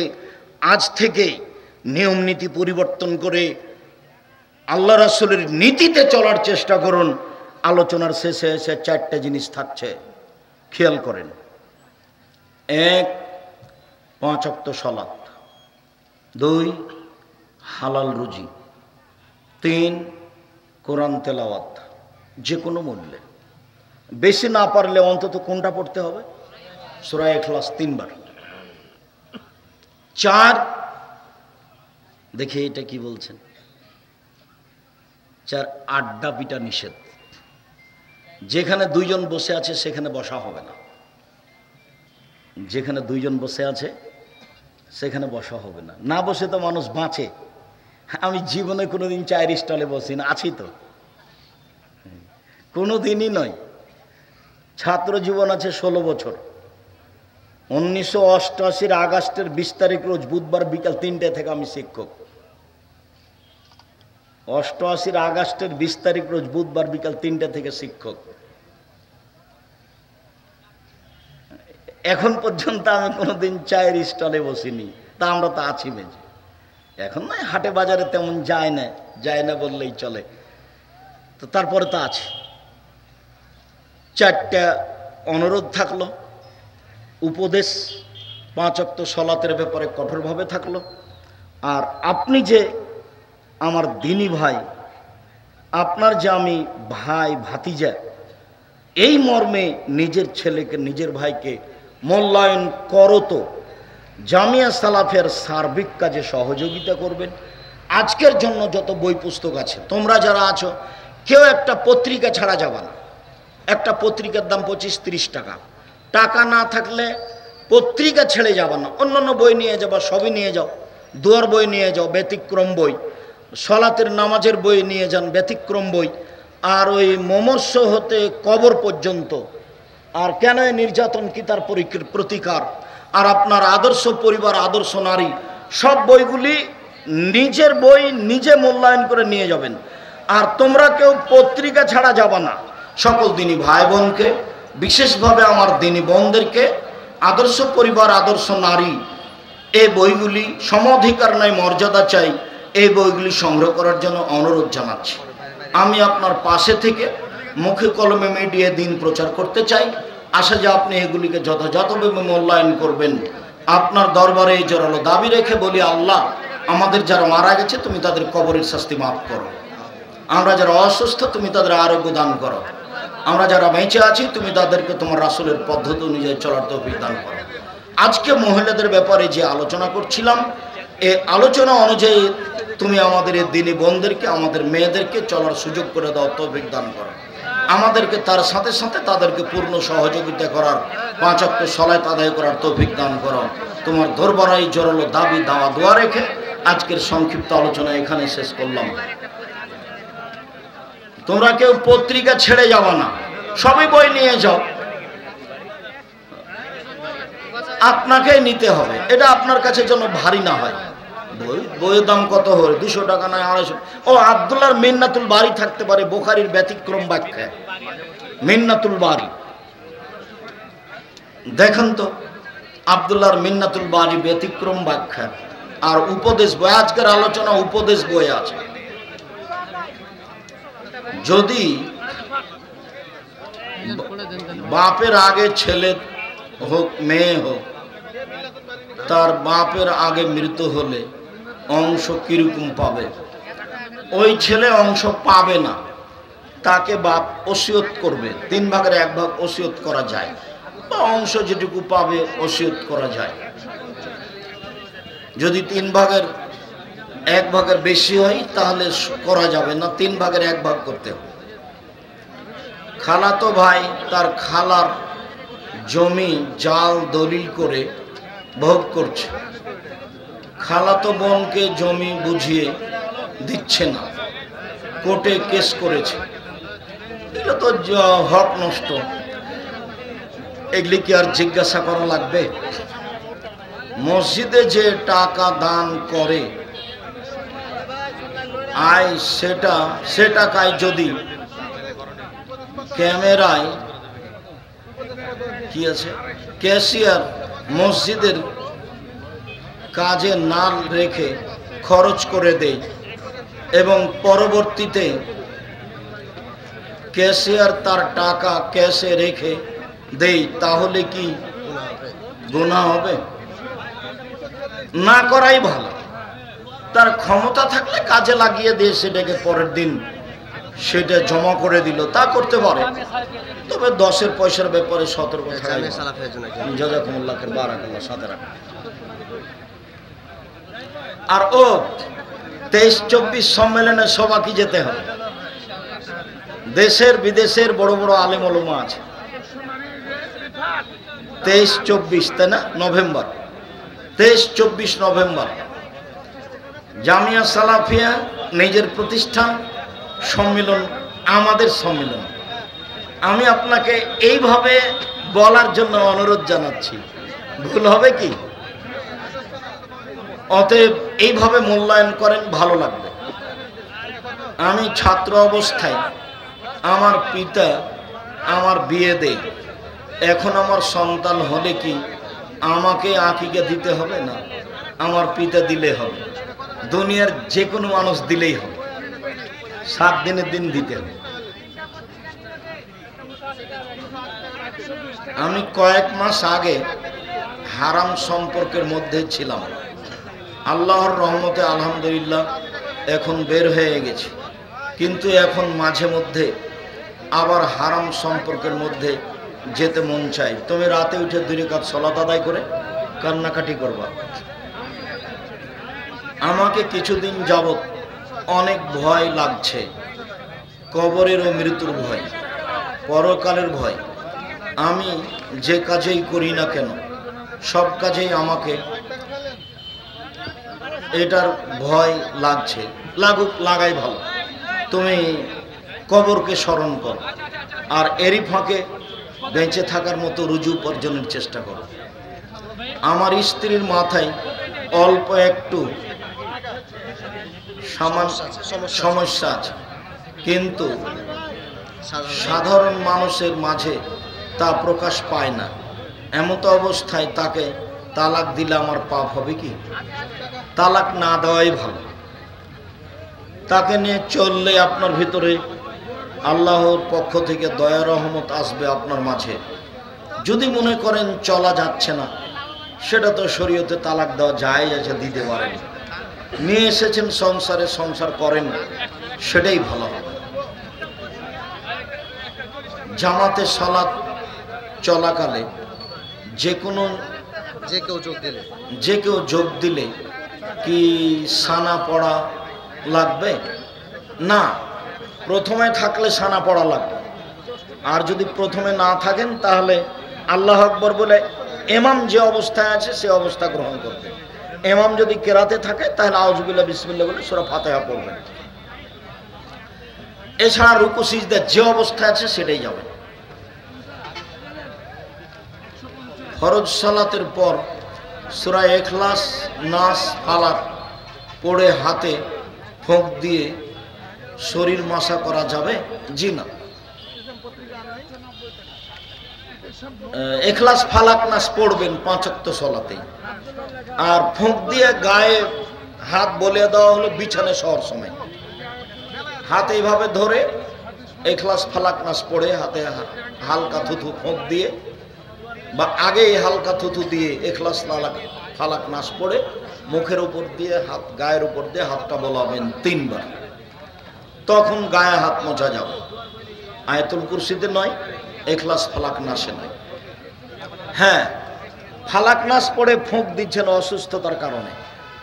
আজ থেকে নিয়ম নীতি পরিবর্তন করে আল্লাহ রাসূলের নীতিতে চলার চেষ্টা করুন। আলোচনার শেষে এসে 4টে জিনিস থাকছে, খেয়াল করেন। 1, 5 ওয়াক্ত সালাত, 2, হালাল রুজি, 3, কোরআন তেলাওয়াত যে কোনো মূল্যে, বেশি না পারলে অন্তত কোনটা পড়তে হবে? সূরা ইখলাস 3 বার। 4, দেখি এটা কি বলছেন, 4, আড্ডা পিটা নিষেধ। যেখানে 2 জন বসে আছে সেখানে বসা হবে না, যেখানে 2 জন বসে আছে সেখানে বসা হবে না। না বসে তো মানুষ বাঁচে। আমি জীবনে কোনোদিন চায়ের স্টলে বসি না, আছি তো, কোনোদিনই নয়। ছাত্র জীবন আছে 16 বছর। 1988 আগস্টের 20 তারিখ রোজ বুধবার বিকাল 3টে থেকে আমি শিক্ষক। 88 আগস্টের 20 তারিখ রোজ বুধবার বিকাল 3টা থেকে শিক্ষক। এখন পর্যন্ত আমি কোনোদিন চায়ের স্টলে বসিনি, তা আমরা তো আছি মেজে। এখন নয়, হাটে বাজারে তেমন যায় না বললেই চলে। তো তারপরে তো আছে। 4টা অনুরোধ থাকলো, উপদেশ 5 ওয়াক্ত সালাতের ব্যাপারে কঠোরভাবে থাকলো। আর আপনি যে আমার দিনী ভাই, আপনার যে আমি ভাই ভাতিজা, এই মর্মে নিজের ছেলেকে নিজের ভাইকে মূল্যায়ন করো। তো জামিয়া সালাফিয়ার সার্বিক কাজে সহযোগিতা করবেন। আজকের জন্য যত বই পুস্তক আছে, তোমরা যারা আছো কেউ একটা পত্রিকা ছাড়া যাবা না। একটা পত্রিকার দাম 25-30 টাকা। টাকা না থাকলে পত্রিকা ছেড়ে যাবা না, অন্যান্য বই নিয়ে যাবা, সবই নিয়ে যাও। দুয়ার বই নিয়ে যাও, ব্যতিক্রম বই। সলাতের নামাজের বই নিয়ে যান, ব্যতিক্রম বই। আর ওই মমর্ষ হতে কবর পর্যন্ত, আর কেন নির্যাতন কি তার প্রতিকার, আর আপনার আদর্শ পরিবার, আদর্শ নারী, সব বইগুলি নিজের বই নিজে মূল্যায়ন করে নিয়ে যাবেন। আর তোমরা কেউ পত্রিকা ছাড়া যাবা না। সকল দিনী ভাই বোনকে, বিশেষভাবে আমার দিনী বোনদেরকে, আদর্শ পরিবার, আদর্শ নারী, এই বইগুলি সমঅধিকার নয়, মর্যাদা চাই, এই বইগুলি সংগ্রহ করার জন্য অনুরোধ জানাচ্ছি। আমি আপনার পাশে থেকে মুখে কলমে মিডিয়া দিন প্রচার করতে চাই। আশা যে আপনি এগুলিকে যথাযথভাবে মূল্যায়ন করবেন। আপনার দরবারে এই জোরালো দাবি রেখে বলি, আল্লাহ, আমাদের যারা মারা গেছে তুমি তাদের কবরের শাস্তি মাফ করো। আমরা যারা অসুস্থ তুমি তাদের আরোগ্য দান করো। আমরা যারা বেঁচে আছি তুমি তাদেরকে তোমার রাসূলের পদ্ধতি অনুযায়ী চলার তৌফিক দান করো। আজকে মহিলাদের ব্যাপারে যে আলোচনা করছিলাম, এই আলোচনা অনুযায়ী তুমি আমাদের এই দিনী বোনদেরকে, আমাদের মেয়েদেরকে চলার সুযোগ করে দাও, তৌফিক দান করো। আমাদেরকে তার সাথে সাথে তাদেরকে পূর্ণ সহযোগিতা করার, 5 ওয়াক্ত সালাত আদায় করার তৌফিক দান করো। তোমার দরবারে জোরালো দাবি দাওয়া দোয়া রেখে আজকের সংক্ষিপ্ত আলোচনা এখানে শেষ করলাম। তোমরা কেউ পত্রিকা ছেড়ে যাবা না, সবই বই নিয়ে যাও। আপনাকেই নিতে হবে, এটা আপনার কাছে যেন ভারী না হয়। বইয়ের দাম কত হল? 200 টাকা নয় 250। ও আব্দুল্লাহর মিন্নাতুল বারি থাকতে পারে, বুখারীর ব্যতিক্রম ব্যাখ্যা মিন্নাতুল বারি দেখেন তো, আব্দুল্লাহর মিন্নাতুল বারি ব্যতিক্রম ব্যাখ্যা। আর উপদেশ বই, আজকের আলোচনা উপদেশ বই আছে। যদি বাপের আগে ছেলে হোক মেয়ে হোক, তার বাপের আগে মৃত্যু হলে অংশ কিরকম পাবে? ওই ছেলে অংশ পাবে না, তাকে বাপ ওসিয়ত করবে। 3 ভাগের 1 ভাগ ওসিয়ত করা যায়, বা অংশ যেটুকু পাবে ওসিয়ত করা যায়। যদি 3 ভাগের 1 ভাগের বেশি হয় তাহলে করা যাবে না, 3 ভাগের 1 ভাগ করতে হবে। খালাতো ভাই তার খালার জমি জাল দলিল করে ভোগ করছে, খালাতো বোনকে জমি বুঝিয়ে দিচ্ছে না, কোর্টে কেস করেছে। এটা তো হক নষ্ট, এগুলি কি আর জিজ্ঞাসা করা লাগবে? মসজিদে যে টাকা দান করে আয়, সে টাকায় যদি ক্যামেরায় কি আছে ক্যাশিয়ার মসজিদের কাজে না রেখে খরচ করে দেয় এবং পরবর্তীতে ক্যাশিয়ার তার টাকা ক্যাশে রেখে দেয়, তাহলে কি গুনাহ হবে? না করাই ভালো। তার ক্ষমতা থাকলে কাজে লাগিয়ে দিয়ে সেটাকে পরের দিন সেটা জমা করে দিল, তা করতে পারে। তবে 10-এর পয়সার ব্যাপারে সতর্ক থাকা। জাযাকুমুল্লাহ বারাকাল্লাহ, সাথে রাখুন। আর ও 23-24 সম্মেলনে সবাইকে যেতে হবে। দেশের বিদেশের বড় বড় আলেম ওলামা আছে। 23-24 তাই না? নভেম্বর, 23-24 নভেম্বর জামিয়া সালাফিয়া নিজের প্রতিষ্ঠান সম্মেলন, আমাদের সম্মেলন। আমি আপনাকে এইভাবে বলার জন্য অনুরোধ জানাচ্ছি, ভুল হবে কি? অতএব এইভাবে মূল্যায়ন করেন, ভালো লাগবে। আমি ছাত্র অবস্থায় আমার পিতা আমার বিয়ে দেয়। এখন আমার সন্তান হলে কি আমাকে আকিকা দিতে হবে? না, আমার পিতা দিলে হবে। দুনিয়ার যে কোনো মানুষ দিলেই হবে, 7 দিনের দিন দিতে হবে। আমি কয়েক মাস আগে হারাম সম্পর্কের মধ্যে ছিলাম। আল্লাহর রহমতে আলহামদুলিল্লাহ এখন বের হয়ে গেছি, কিন্তু এখন মাঝে মধ্যে আবার হারাম সম্পর্কের মধ্যে যেতে মন চাই। তুমি রাতে উঠে 2 রাকাত সালাত আদায় করে কান্নাকাটি করবা। আমাকে কিছুদিন যাবত অনেক ভয় লাগছে, কবরের ও মৃত্যুর ভয়, পরকালের ভয়। আমি যে কাজেই করি না কেন সব কাজেই আমাকে এটার ভয় লাগছে। লাগুক, লাগাই ভালো। তুমি কবরকে স্মরণ করো, আর এরই ফাঁকে বেঁচে থাকার মতো রুজু উপার্জনের চেষ্টা করো। আমার স্ত্রীর মাথায় অল্প একটু সমস্যা আছে, কিন্তু সাধারণ মানুষের মাঝে তা প্রকাশ পায় না। এমত অবস্থায় তাকে তালাক দিলে আমার পাপ হবে কি? তালাক না দেওয়াই ভালো। তাকে নিয়ে চললে আপনার ভিতরে আল্লাহর পক্ষ থেকে দয়া রহমত আসবে আপনার মাঝে। যদি মনে করেন চলা যাচ্ছে না, সেটা তো শরীয়তে তালাক দেওয়া যায় আছে, দিতে পারেন। নিয়ে এসেছেন সংসারে, সংসার করেন, সেটাই ভালো হবে। জামাতে সালাত চলাকালে যে কেউ যোগ দিলে কি সানা পড়া লাগবে? না, প্রথমে থাকলে সানা পড়া লাগবে। আর যদি প্রথমে না থাকেন তাহলে আল্লাহু আকবার বলে ইমাম যে অবস্থায় আছে সে অবস্থা গ্রহণ করবে। ইমাম যদি কেরাতে থাকে তাহলে আউযুবিল্লাহ বিসমিল্লাহ বলে সূরা ফাতিহা পড়বেন। এছাড়া রুকু সিজদা যে অবস্থায় আছে সেটাই যাবে। ফরজ সালাতের পর সূরা ইখলাস, নাস, ফালাক পড়ে হাতে ফোঁক দিয়ে শরীর মাসা করা যাবে? জি না। ইখলাস, ফালাক, নাস পড়বেন 5 ওয়াক্ত সালাতেই। আর ফোঁক দিয়ে গায়ে হাত বলিয়ে দেওয়া হলো বিছানায় শোয়ার সময়। হাত এইভাবে ধরে ইখলাস, ফালাক, নাস পড়ে হাতে হালকা থুথু ফোঁক দিয়ে, বা আগেই হালকা থুথু দিয়ে ইখলাস, ফালাক, নাস পড়ে মুখের উপর দিয়ে হাত, গায়ের উপর দিয়ে হাতটা বলাবেন 3 বার। তখন গায়ে হাত মোছা যাবে। আয়াতুল কুরসিতে নয়, ইখলাস, ফালাক, নাসে নয়। হ্যাঁ, ফালাক নাস পড়ে ফোঁক দিচ্ছেন অসুস্থতার কারণে,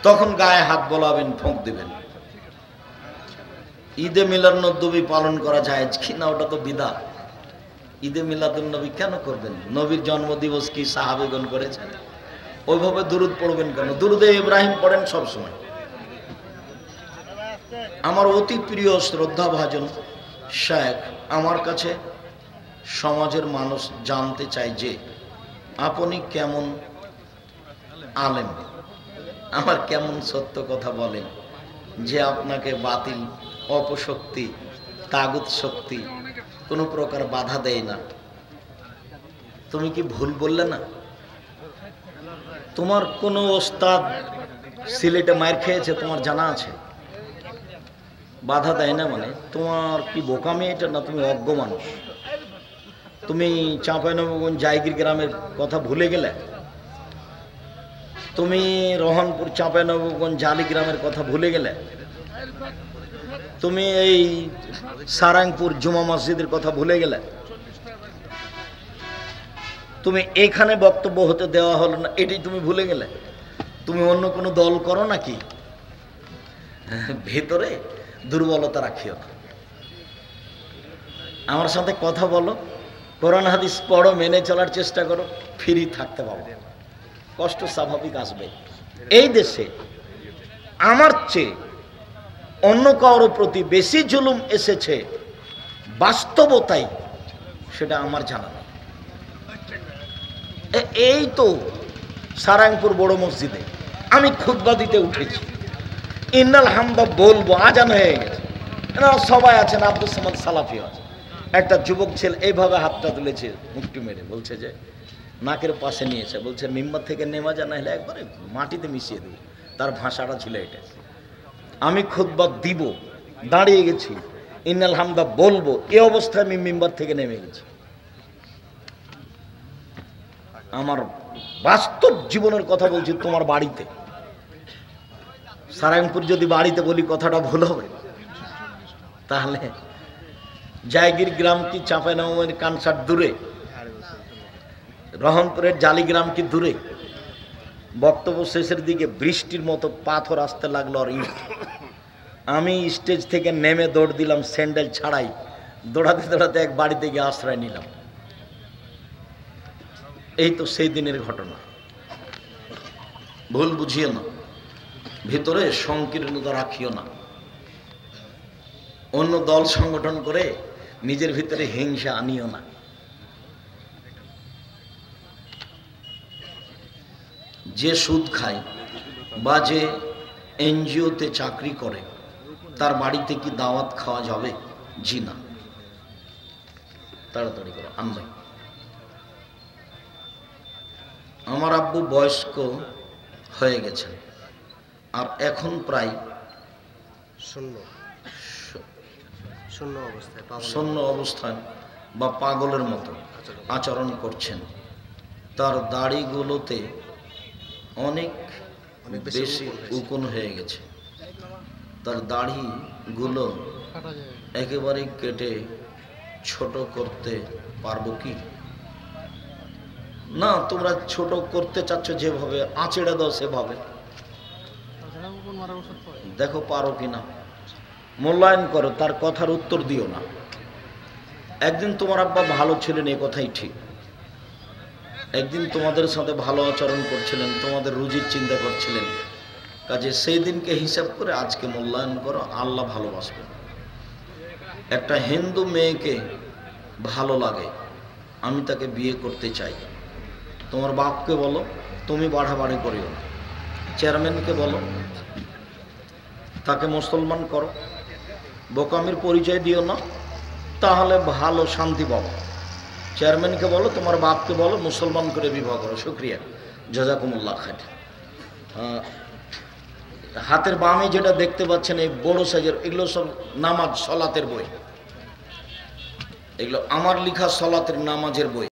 তখন গায়ে হাত বলাবেন, ফোঁক দিবেন। ঈদে মিলাদুন্নবী পালন করা যায় কি না? ওটা তো বিদআত। ঈদে মিলাদুন্নবী কেন করবেন? নবীর জন্মদিবস কি সাহাবেগণ করেছেন? ওইভাবে দুরুদ পড়বেন কেন? দুরুদে ইব্রাহিম পড়েন সবসময়। আমার অতি প্রিয় শ্রদ্ধাভাজন শায়েখ আমার কাছে সমাজের মানুষ জানতে চায় যে আপনি কেমন আলেম, আমার কেমন সত্য কথা বলেন, যে আপনাকে বাতিল, অপশক্তি, তাগুত শক্তি কোনো প্রকার বাধা দেয় না। তুমি কি ভুল বললে না? তোমার কোনো ওস্তাদ সিলেটে মার খেয়েছে তোমার জানা আছে? বাধা দেয় না মানে তোমার কি বোকামি এটা? না, তুমি অজ্ঞ মানুষ। তুমি চাঁপাইনবাবগঞ্জ জায়গির গ্রামের কথা ভুলে গেলে? তুমি রহনপুর চাঁপাইনবাবগঞ্জ জালি গ্রামের কথা ভুলে গেলে? তুমি এই সারাংপুর জুমা মসজিদের কথা ভুলে গেলে? তুমি এখানে বক্তব্য হতে দেওয়া হলো না, এটাই তুমি ভুলে গেলে? তুমি অন্য কোনো দল করো নাকি? ভেতরে দুর্বলতা রাখিও না। আমার সাথে কথা বলো, কোরআন হাদিস পড়ো, মেনে চলার চেষ্টা করো, ফ্রি থাকতে পারবে। কষ্ট স্বাভাবিক আসবে। এই দেশে আমার চেয়ে অন্য কারোর প্রতি বেশি জুলুম এসেছে, বাস্তবতাই সেটা আমার জানা নেই। এই তো সারাংপুর বড় মসজিদে আমি খুতবা দিতে উঠেছি, ইন্নাল হামদা বলবো, আজান হয়ে গেছে। এনারা সবাই আছেন, আব্দুল সামাদ সালাফি আছে। একটা যুবক ছেলে এইভাবে হাতটা তুলেছে মুক্তি মেরে, বলছে যে নাকের পাশে নিয়েছে, বলছে মিম্বার থেকে নেমা যা না হলে একবারে মাটিতে মিশিয়ে দেবো। তার ভাষাটা ছিল এটা। আমি খুতবা দিব, দাঁড়িয়ে গেছি, ইন্নাল হামদা বলবো, এই অবস্থায় আমি মিম্বার থেকে নেমে গেছি। আমার বাস্তব জীবনের কথা বলছি, তোমার বাড়িতে সারায়ণপুর যদি বাড়িতে বলি কথাটা ভুল হবে? তাহলে জায়গির গ্রাম কি চাঁপাইনবাবগঞ্জ কানসার দূরে, রহনপুরের জালিগ্রাম কি দূরে? বক্তব্য শেষের দিকে বৃষ্টির মতো পাথর আসতে লাগলো আর ইট। আমি স্টেজ থেকে নেমে দৌড় দিলাম স্যান্ডেল ছাড়াই, দৌড়াতে দৌড়াতে এক বাড়িতে গিয়ে আশ্রয় নিলাম। এই তো সেই দিনের ঘটনা। ভুল বুঝিও না, ভিতরে সংকীর্ণতা রাখিও না। অন্য দল সংগঠন করে নিজের ভিতরে হিংসা আনিও না। যে সুদ খায় বা যে এনজিওতে চাকরি করে তার বাড়িতে কি দাওয়াত খাওয়া যাবে? জি না। তাড়াতাড়ি করো আনবে। আমার আব্বু বয়স্ক হয়ে গেছেন আর এখন প্রায় শূন্য অবস্থায় বা পাগলের মতো আচরণ করছেন। তার দাড়িগুলোতে অনেক বেশি উকুন হয়ে গেছে। তার দাড়িগুলো একেবারে কেটে ছোট করতে পারবো কি? না, তোমরা ছোট করতে চাচ্ছ যেভাবে, আঁচড়ে দাও সেভাবে, দেখো পারো কিনা, মূল্যায়ন করো, তার কথার উত্তর দিও না। একদিন তোমার আব্বা ভালো ছিলেন, এ কথাই ঠিক। একদিন তোমাদের সাথে ভালো আচরণ করছিলেন, তোমাদের রুজির চিন্তা করছিলেন, কাজে সেই দিনকে হিসাব করে আজকে মূল্যায়ন করো, আল্লাহ ভালোবাসবে। একটা হিন্দু মেয়েকে ভালো লাগে, আমি তাকে বিয়ে করতে চাই, তোমার বাপকে বলো তুমি বাড়াবাড়ি করিও না, চেয়ারম্যানকে বলো তাকে মুসলমান করো, বোকামির পরিচয় দিও না, তাহলে ভালো শান্তি পাবো। চেয়ারম্যানকে বলো, তোমার বাপকে বলো মুসলমান করে বিবাহ করো। শুক্রিয়া, জাযাকুমুল্লাহ খাইর। হাতের বামে যেটা দেখতে পাচ্ছেন এই বড় সাইজের, এগুলো সব নামাজ সলাতের বই, এগুলো আমার লেখা সলাতের নামাজের বই।